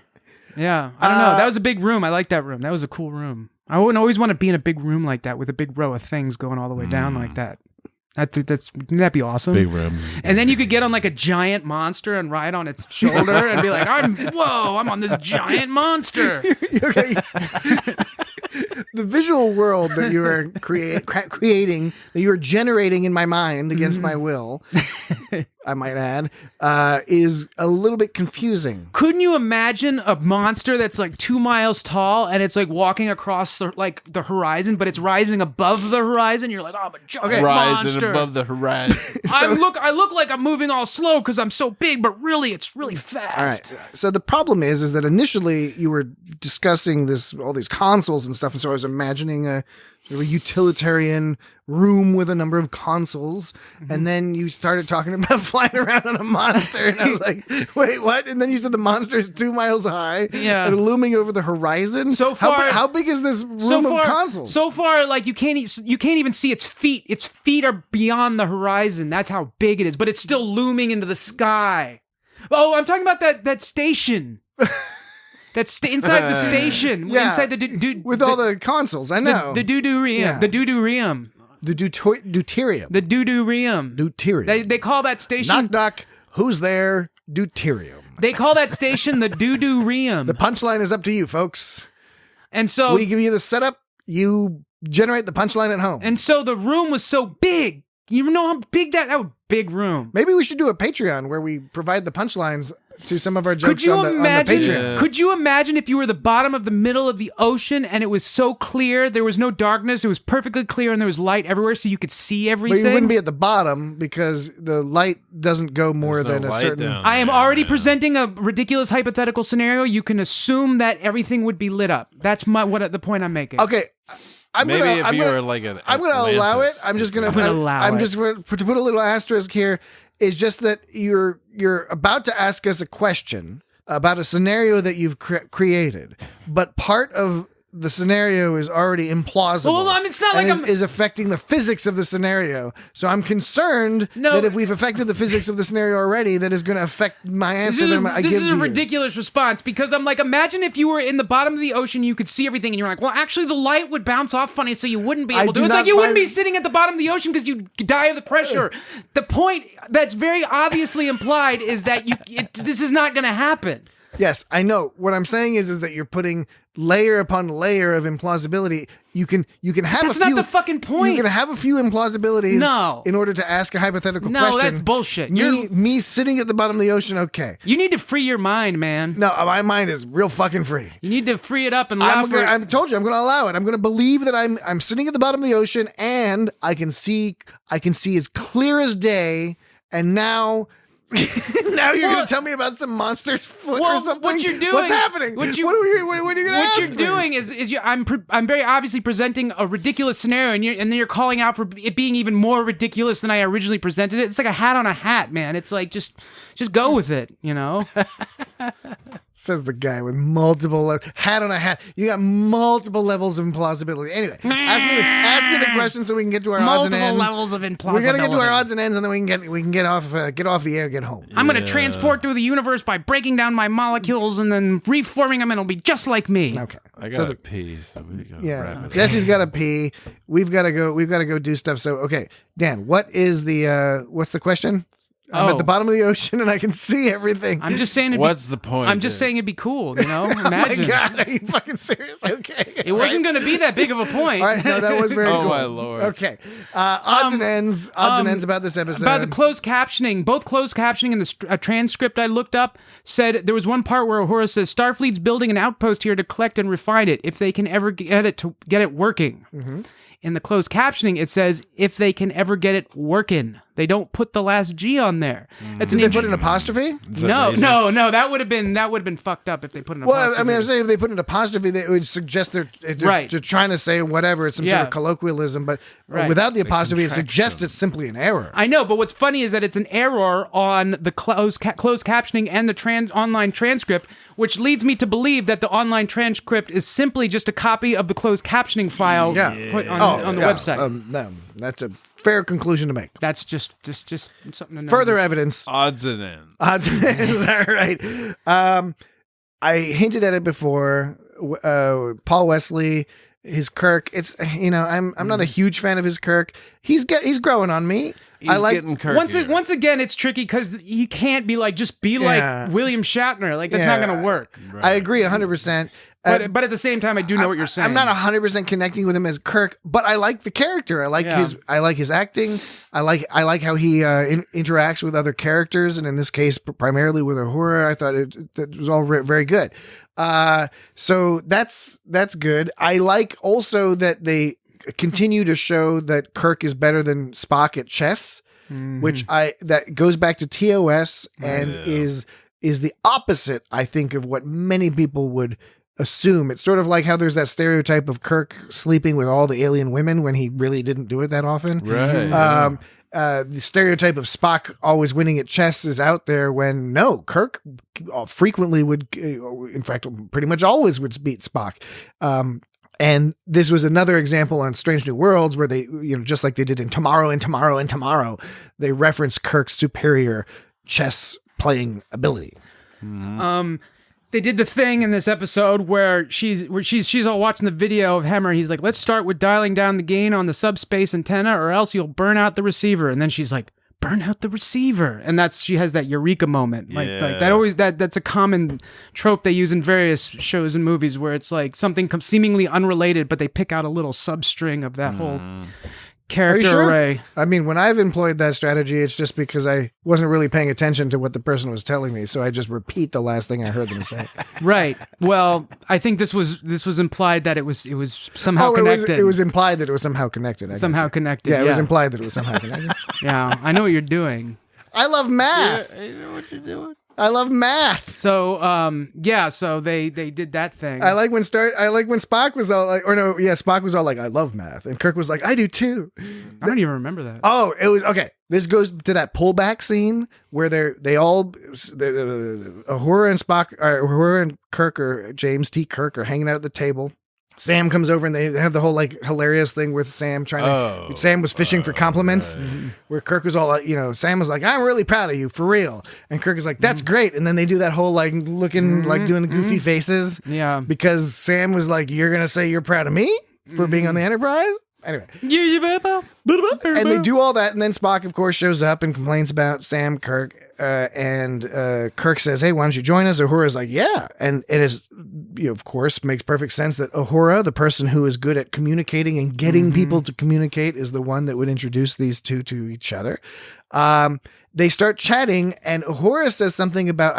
Yeah, I don't know. That was a big room. I like that room. That was a cool room. I would always want to be in a big room like that with a big row of things going all the way down like that. Wouldn't that be awesome? Big room. And then you could get on like a giant monster and ride on its shoulder and be like, I'm on this giant monster. The visual world that you are creating, that you are generating in my mind against my will, I might add, is a little bit confusing. Couldn't you imagine a monster that's like 2 miles tall and it's like walking across the horizon, but it's rising above the horizon? You're like, oh, I'm a giant Rising monster. above the horizon. I look like I'm moving all slow because I'm so big, but really it's really fast. All right. So the problem is that initially you were discussing all these consoles and stuff, and so I was imagining a sort of a utilitarian room with a number of consoles, and then you started talking about flying around on a monster, and I was like, wait, what? And then you said the monster's 2 miles high, and looming over the horizon. So far, how big is this room of consoles? So far, like you can't even see its feet. Its feet are beyond the horizon. That's how big it is, but it's still looming into the sky. Oh, I'm talking about that station. That's inside the station. Inside the with all the consoles. I know the deuterium. The deuterium. The deuterium. The deuterium. Deuterium. They call that station. Knock, knock. Who's there? Deuterium. They call that station the deuterium. The punchline is up to you, folks. And so we give you the setup. You generate the punchline at home. And so the room was so big. You know how big that was? Big room. Maybe we should do a Patreon where we provide the punchlines to some of our jokes on the Patreon. Yeah. Could you imagine if you were the bottom of the middle of the ocean and it was so clear, there was no darkness, it was perfectly clear, and there was light everywhere so you could see everything? But you wouldn't be at the bottom because the light doesn't go more than a certain... I am already presenting a ridiculous hypothetical scenario. You can assume that everything would be lit up. That's the point I'm making. Okay. I'm Maybe gonna, if I'm you gonna, were like an I'm going to allow it. Atlantis, I'm just going I'm gonna allow it. just to put a little asterisk here. Is just that you're about to ask us a question about a scenario that you've created, but part of the scenario is already implausible. Well, I mean, it's not like is affecting the physics of the scenario. So I'm concerned that if we've affected the physics of the scenario already, that is going to affect my answer. This is a ridiculous response because I'm like, imagine if you were in the bottom of the ocean, you could see everything, and you're like, well, actually, the light would bounce off funny, so you wouldn't be able to. It's like you wouldn't be sitting at the bottom of the ocean because you'd die of the pressure. The point that's very obviously implied is that this is not going to happen. Yes, I know. What I'm saying is that you're putting layer upon layer of implausibility. You can have That's a few. not the fucking point. You can have a few implausibilities. In order to ask a hypothetical question. No, that's bullshit. Me sitting at the bottom of the ocean. Okay. You need to free your mind, man. No, my mind is real fucking free. You need to free it up and allow for it. I told you I'm going to allow it. I'm going to believe that I'm sitting at the bottom of the ocean and I can see as clear as day. And now. Now you're going to tell me about some monster's foot or something? What you're doing? What's happening? What are you going to ask What you're doing is I'm very obviously presenting a ridiculous scenario, and then you're calling out for it being even more ridiculous than I originally presented it. It's like a hat on a hat, man. It's like just go with it, you know. Says the guy with multiple hat on a hat. You got multiple levels of implausibility. Anyway, ask me the question so we can get to our odds and ends. Multiple levels of implausibility. We're gonna get to our odds and ends, and then we can get off the air, get home. I'm gonna transport through the universe by breaking down my molecules and then reforming them, and it'll be just like me. Okay. I gotta pee, so we gotta wrap it. Jesse's got to pee. We've got to go do stuff. So okay, Dan, what's the question? I'm at the bottom of the ocean and I can see everything. I'm just saying. What's the point? I'm just saying it'd be cool, you know. Imagine. Oh my God, are you fucking serious? Okay. It wasn't going to be that big of a point. All right, no, that was very cool. Oh my Lord. Okay. Odds and ends about this episode. About the closed captioning. Both closed captioning and the transcript I looked up said there was one part where Uhura says Starfleet's building an outpost here to collect and refine it if they can ever get it working. Mm-hmm. In the closed captioning, it says if they can ever get it working. They don't put the last G on there. That's Did they put an apostrophe? No. That would have been fucked up if they put an apostrophe. Well, I mean, I'm saying if they put an apostrophe, it would suggest they're trying to say whatever. It's some sort of colloquialism, but without the apostrophe, it suggests it's simply an error. I know, but what's funny is that it's an error on the closed captioning and the online transcript, which leads me to believe that the online transcript is simply just a copy of the closed captioning file put on the website. No, that's a fair conclusion to make. That's just something to know. Further evidence. Odds and ends. Odds and ends. All right. I hinted at it before. Paul Wesley, his Kirk. It's I'm not a huge fan of his Kirk. He's growing on me. He's getting Kirk. Once again, it's tricky because he can't be like like William Shatner. Like that's not going to work. Right. I agree 100%. But at the same time, I do know what you're saying. I'm not 100% connecting with him as Kirk, but I like the character. I like his acting. I like how he interacts with other characters, and in this case, primarily with Uhura. I thought it was all very good. So that's good. I like also that they continue to show that Kirk is better than Spock at chess, which that goes back to TOS and is the opposite, I think, of what many people would assume. It's sort of like how there's that stereotype of Kirk sleeping with all the alien women when he really didn't do it that often. Right. The stereotype of Spock always winning at chess is out there when Kirk frequently would, in fact, pretty much always would beat Spock. And this was another example on Strange New Worlds where they, just like they did in Tomorrow, they referenced Kirk's superior chess playing ability. they did the thing in this episode where she's all watching the video of Hemmer. He's like, let's start with dialing down the gain on the subspace antenna or else you'll burn out the receiver. And then she's like, burn out the receiver. And she has that eureka moment. Like that's a common trope they use in various shows and movies where it's like something seemingly unrelated, but they pick out a little substring of that whole character array. I mean, when I've employed that strategy, it's just because I wasn't really paying attention to what the person was telling me, so I just repeat the last thing I heard them say. Right. Well, I think this was implied that it was somehow connected. It was implied that it was somehow connected. Somehow connected. Yeah, it was implied that it was somehow connected. Yeah, I know what you're doing. I love math. Yeah, I know what you're doing. I love math. So, so they did that thing. I like when Spock was all like, Spock was all like, I love math. And Kirk was like, I do too. I don't even remember that. Oh, it was, okay. This goes to that pullback scene where Uhura and Kirk or James T. Kirk are hanging out at the table. Sam comes over and they have the whole like hilarious thing with Sam Sam was fishing for compliments, where Kirk was all, Sam was like, I'm really proud of you, for real. And Kirk is like, that's great. And then they do that whole like looking, like doing the goofy faces. Yeah. Because Sam was like, you're going to say you're proud of me for being on the Enterprise? Anyway. And they do all that. And then Spock, of course, shows up and complains about Sam, Kirk. And Kirk says, hey, why don't you join us? Uhura's like, yeah. And it is, of course, makes perfect sense that Uhura, the person who is good at communicating and getting people to communicate, is the one that would introduce these two to each other. They start chatting, and Uhura says something about,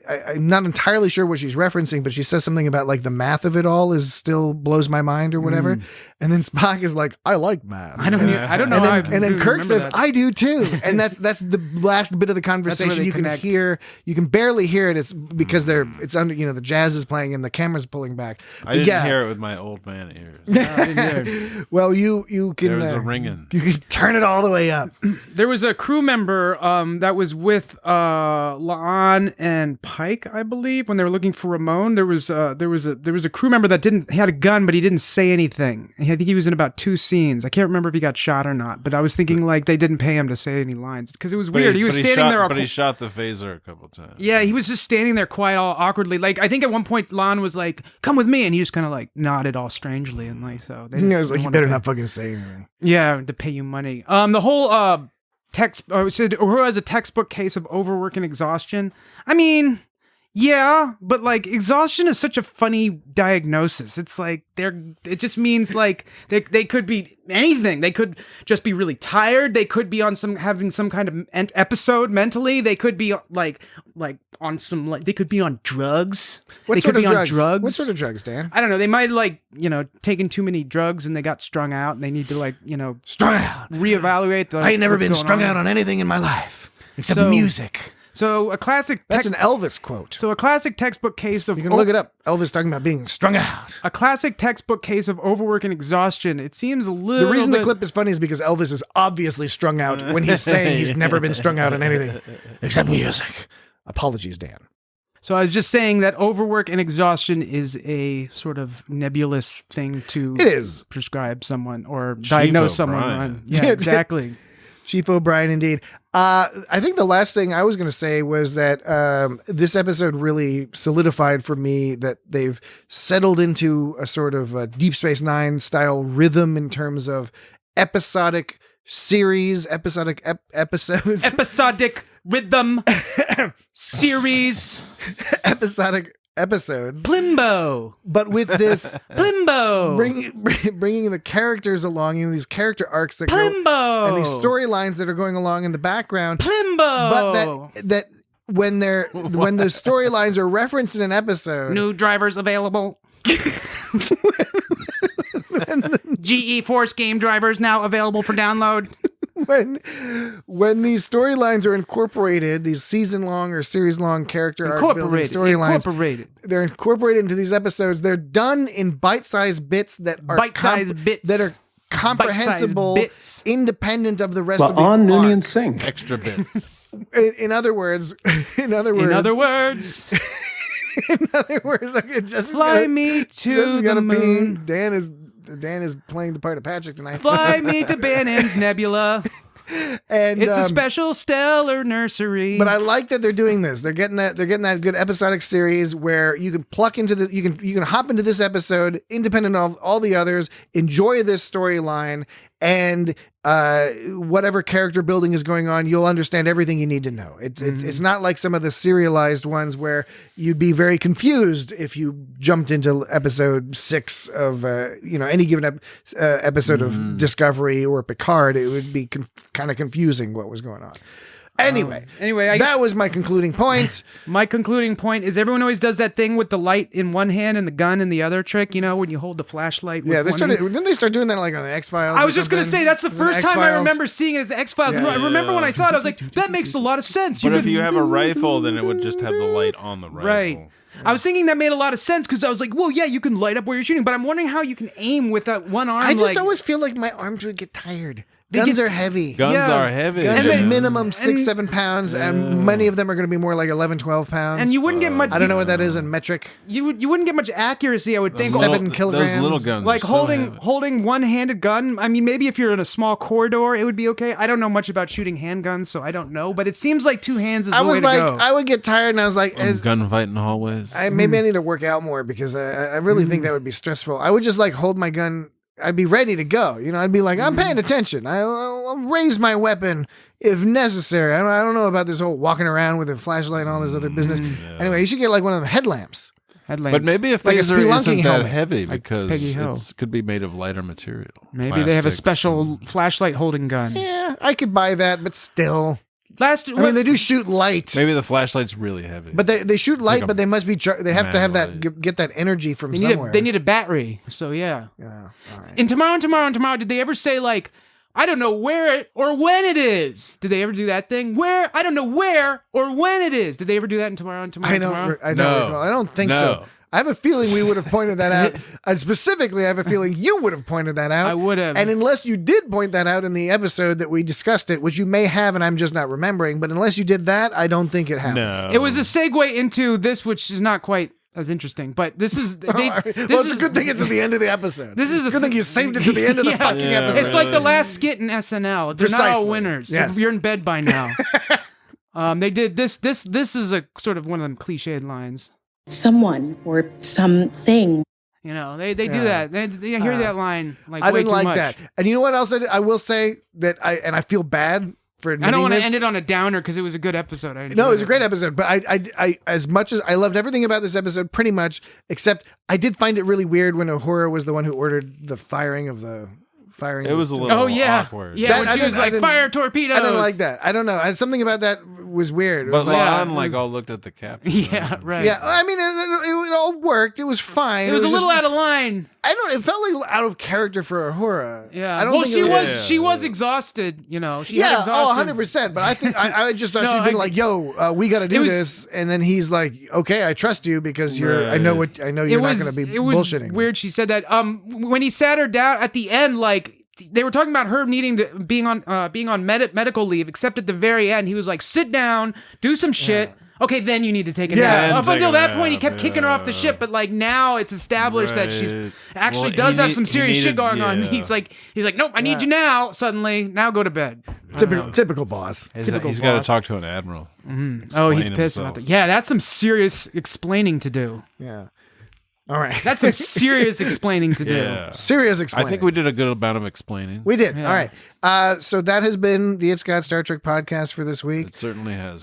I'm not entirely sure what she's referencing, but she says something about like the math of it all is still blows my mind or whatever. And then Spock is like, I like math. I don't know. And then Kirk says, I do too. And that's the last bit of the conversation. You can hear, you can barely hear it. It's because it's under, the jazz is playing and the camera's pulling back. I didn't hear it with my old man ears. I didn't hear it. Well, you can. There was a ringing. You can turn it all the way up. There was a crew member that was with La'an and Pike, I believe, when they were looking for Ramon. There was a crew member that he had a gun, but he didn't say anything. I think he was in about 2 scenes. I can't remember if he got shot or not, but I was thinking like they didn't pay him to say any lines because it was weird. He was standing there, but he shot the phaser a couple times. Yeah, he was just standing there quiet, all awkwardly. Like I think at one point La'an was like, "Come with me," and he just kind of like nodded all strangely and like so. He was like, "You better not fucking say anything." Yeah, to pay you money. The whole said Uhura has a textbook case of overwork and exhaustion. I mean, yeah, but like exhaustion is such a funny diagnosis. It's like it just means like they could be anything. They could just be really tired. They could be having some kind of episode mentally. They could be like on some they could be on drugs. What they sort could of be drugs? on drugs. What sort of drugs, Dan? I don't know. They might taken too many drugs and they got strung out and they need to strung out. Reevaluate I ain't never been strung out on anything in my life except music. So a classic... That's an Elvis quote. So a classic textbook case of... You can look it up. Elvis talking about being strung out. A classic textbook case of overwork and exhaustion. It seems a little The reason the clip is funny is because Elvis is obviously strung out when he's saying he's never been strung out on anything except music. Apologies, Dan. So I was just saying that overwork and exhaustion is a sort of nebulous thing to prescribe someone or diagnose someone on. Yeah, exactly. Chief O'Brien, indeed. I think the last thing I was going to say was that this episode really solidified for me that they've settled into a sort of Deep Space Nine style rhythm in terms of episodic series, episodic episodes. Episodic rhythm series. Episodic episodes. Plimbo. But with this Plimbo. Bringing the characters along, these character arcs that Plimbo. go, and these storylines that are going along in the background. Plimbo. But that when the storylines are referenced in an episode, new drivers available. GE Force game drivers now available for download. When these storylines are incorporated, these season-long or series-long character arc-building storylines, they're incorporated into these episodes. They're done in bite-sized bits that are that are comprehensible, independent of the rest of the on arc. Noonien Sing. Extra bits. In other words, okay, just fly me to the moon. Dan is playing the part of Patrick tonight. Fly me to Bannon's Nebula. And It's a special stellar nursery. But I like that they're doing this. They're getting that good episodic series where you can pluck into you can hop into this episode independent of all the others, enjoy this storyline, and whatever character building is going on, you'll understand everything you need to know. It's not like some of the serialized ones where you'd be very confused if you jumped into episode 6 of any given episode of Discovery or Picard. It would be kind of confusing what was going on. Anyway, that was my concluding point. My concluding point is everyone always does that thing with the light in one hand and the gun in the other trick, when you hold the flashlight. Yeah, didn't they start doing that like on the X-Files? I was just going to say, that's the first time I remember seeing it as X-Files. I remember when I saw it, I was like, that makes a lot of sense. But if you have a rifle, then it would just have the light on the rifle. Right. I was thinking that made a lot of sense because I was like, well, yeah, you can light up where you're shooting, but I'm wondering how you can aim with that one arm. I just always feel like my arms would get tired. Guns are heavy. Guns are heavy. Guns are minimum 6-7 pounds, and many of them are going to be more like 11-12 pounds. And you wouldn't get much. I don't know what that is in metric. You wouldn't get much accuracy, I would think. 7 kilograms. Those little guns, like holding one-handed gun. I mean, maybe if you're in a small corridor, it would be okay. I don't know much about shooting handguns, so I don't know. But it seems like 2 hands is the way to go. I would get tired, and I was like, gunfight in the hallways. Maybe I need to work out more because I really think that would be stressful. I would just hold my gun. I'd be ready to go. I'd be like, I'm paying attention. I'll raise my weapon if necessary. I don't know about this whole walking around with a flashlight and all this other business. Yeah. Anyway, you should get one of them headlamps. But maybe a phaser isn't that heavy because it could be made of lighter material. Maybe they have a special flashlight holding gun. Yeah, I could buy that, but still. They do shoot light. Maybe the flashlight's really heavy. But they shoot light, but they must be. They have to have that get that energy from somewhere. They need a battery. So yeah. Yeah. All right. And tomorrow, did they ever say like, I don't know where it or when it is? Did they ever do that thing? I don't know where or when it is. Did they ever do that in tomorrow? I don't think so. I have a feeling we would have pointed that out. Specifically, I have a feeling you would have pointed that out. I would have. And unless you did point that out in the episode that we discussed it, which you may have and I'm just not remembering, but unless you did that, I don't think it happened. No. It was a segue into this, which is not quite as interesting, but this is... it's a good thing it's at the end of the episode. This is a good thing you saved it to the end of the fucking episode. It's like the last skit in SNL. They're not all winners. Yes. You're in bed by now. They did this. This is a sort of one of them cliched lines. Someone or something. They do that. They hear that line like I way didn't too like much. that. And you know what else I will say that I feel bad for admitting I don't want to this. end it on a downer because it was a good episode. No, it was a great episode, but I as much as I loved everything about this episode pretty much, except I did find it really weird when Uhura was the one who ordered the firing of the firing. It was a little awkward. Yeah, when she was like, fire torpedoes. I didn't like that. I don't know. Something about that was weird. It but was Lon all looked at the captain. Yeah, right. Yeah, I mean, it all worked. It was fine. It was a little out of line. It felt like out of character for Uhura. Yeah. I don't think she was exhausted, She had exhausted. 100%. But I think I just thought she'd been like, "Yo, we got to do this," and then he's like, "Okay, I trust you because I know you're not going to be bullshitting." Weird. She said that. When he sat her down at the end, like. They were talking about her needing to being on medical leave, except at the very end, he was like, "Sit down, do some shit." Yeah. Okay, then you need to take a nap. Up until that point, he kept kicking her off the ship, but like now it's established that she's actually does have some serious shit going on. He's like, nope, I need you now. Suddenly, now go to bed. Typical boss. He's got to talk to an admiral. Mm-hmm. Oh, he's pissed about that. Yeah, that's some serious explaining to do. Yeah. All right. That's some serious explaining to do. Yeah. Serious explaining. I think we did a good amount of explaining. We did. Yeah. All right. So that has been the It's Got Star Trek podcast for this week. It certainly has.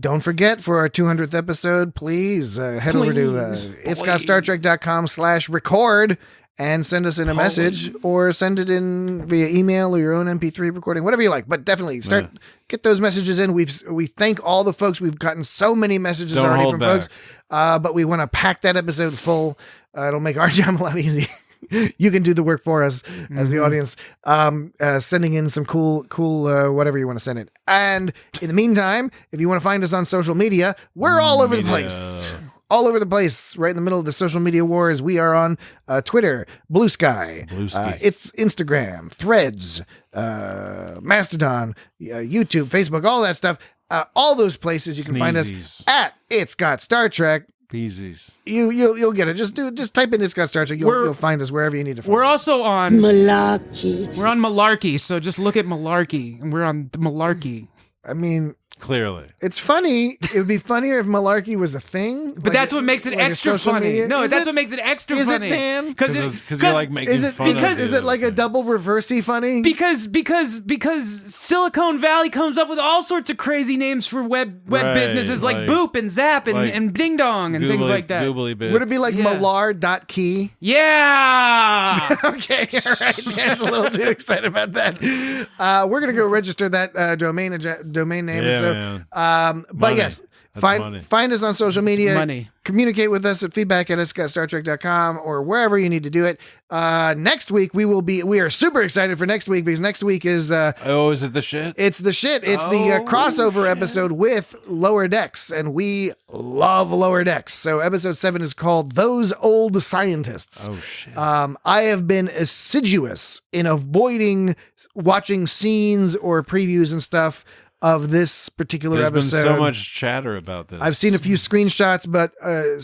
Don't forget for our 200th episode, please head over to itsgotstartrek.com/record and send us in a message or send it in via email or your own MP3 recording, whatever you like. But definitely get those messages in. We thank all the folks. We've gotten so many messages already from folks. But we want to pack that episode full. It'll make our job a lot easier. You can do the work for us as the audience, sending in some cool, whatever you want to send in. And in the meantime, if you want to find us on social media, we're all over the place. All over the place, right in the middle of the social media wars. We are on Twitter, Bluesky. It's Instagram, Threads, Mastodon, YouTube, Facebook, all that stuff. All those places you can find us at It's Got Star Trek. Peasies. You'll get it. Just type in Discuss Star Trek. You'll find us wherever you need to find We're us. also on Malarkey. We're on Malarkey, so just look at Malarkey, and we're on Malarkey. I mean, Clearly. it's funny. It would be funnier if Malarkey was a thing. But that's what makes it like a extra social funny. media. No, Is that's it- what makes it extra is funny. it, Dan? Because you're like making fun of Is it like a double reversey funny? Because Silicon Valley comes up with all sorts of crazy names for web Right, businesses like like- Boop and Zap and, like and Ding Dong and things like that. Googly bits. Would it be like Yeah. Malar.key? Yeah. Okay, all right. Dan's a little too excited about that. We're gonna go register that domain name. Yeah, so, man. but Money. yes, That's money. find us on social media. money. Communicate with us at feedback@scottstrek.com or wherever you need to do it. Next week we are super excited for next week because next week is Oh, is it the shit? it's the shit. It's the crossover episode with Lower Decks, and we love Lower Decks. So episode 7 is called Those Old Scientists. Oh shit. I have been assiduous in avoiding watching scenes or previews and stuff of this particular There's episode. been so much chatter about this. I've seen a few screenshots, but I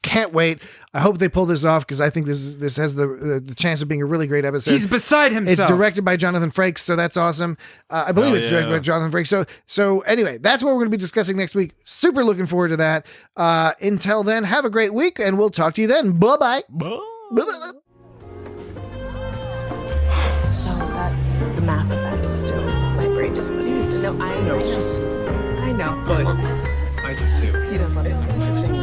can't wait. I hope they pull this off because I think this has the chance of being a really great episode. He's beside himself. It's directed by Jonathan Frakes, so that's awesome. I believe it's directed by Jonathan Frakes. So anyway, that's what we're going to be discussing next week. Super looking forward to that. Until then, have a great week, and we'll talk to you then. Bye-bye. Bye-bye. So the math of that is still, my brain just wouldn't. No, I know, but I do too. he does love it.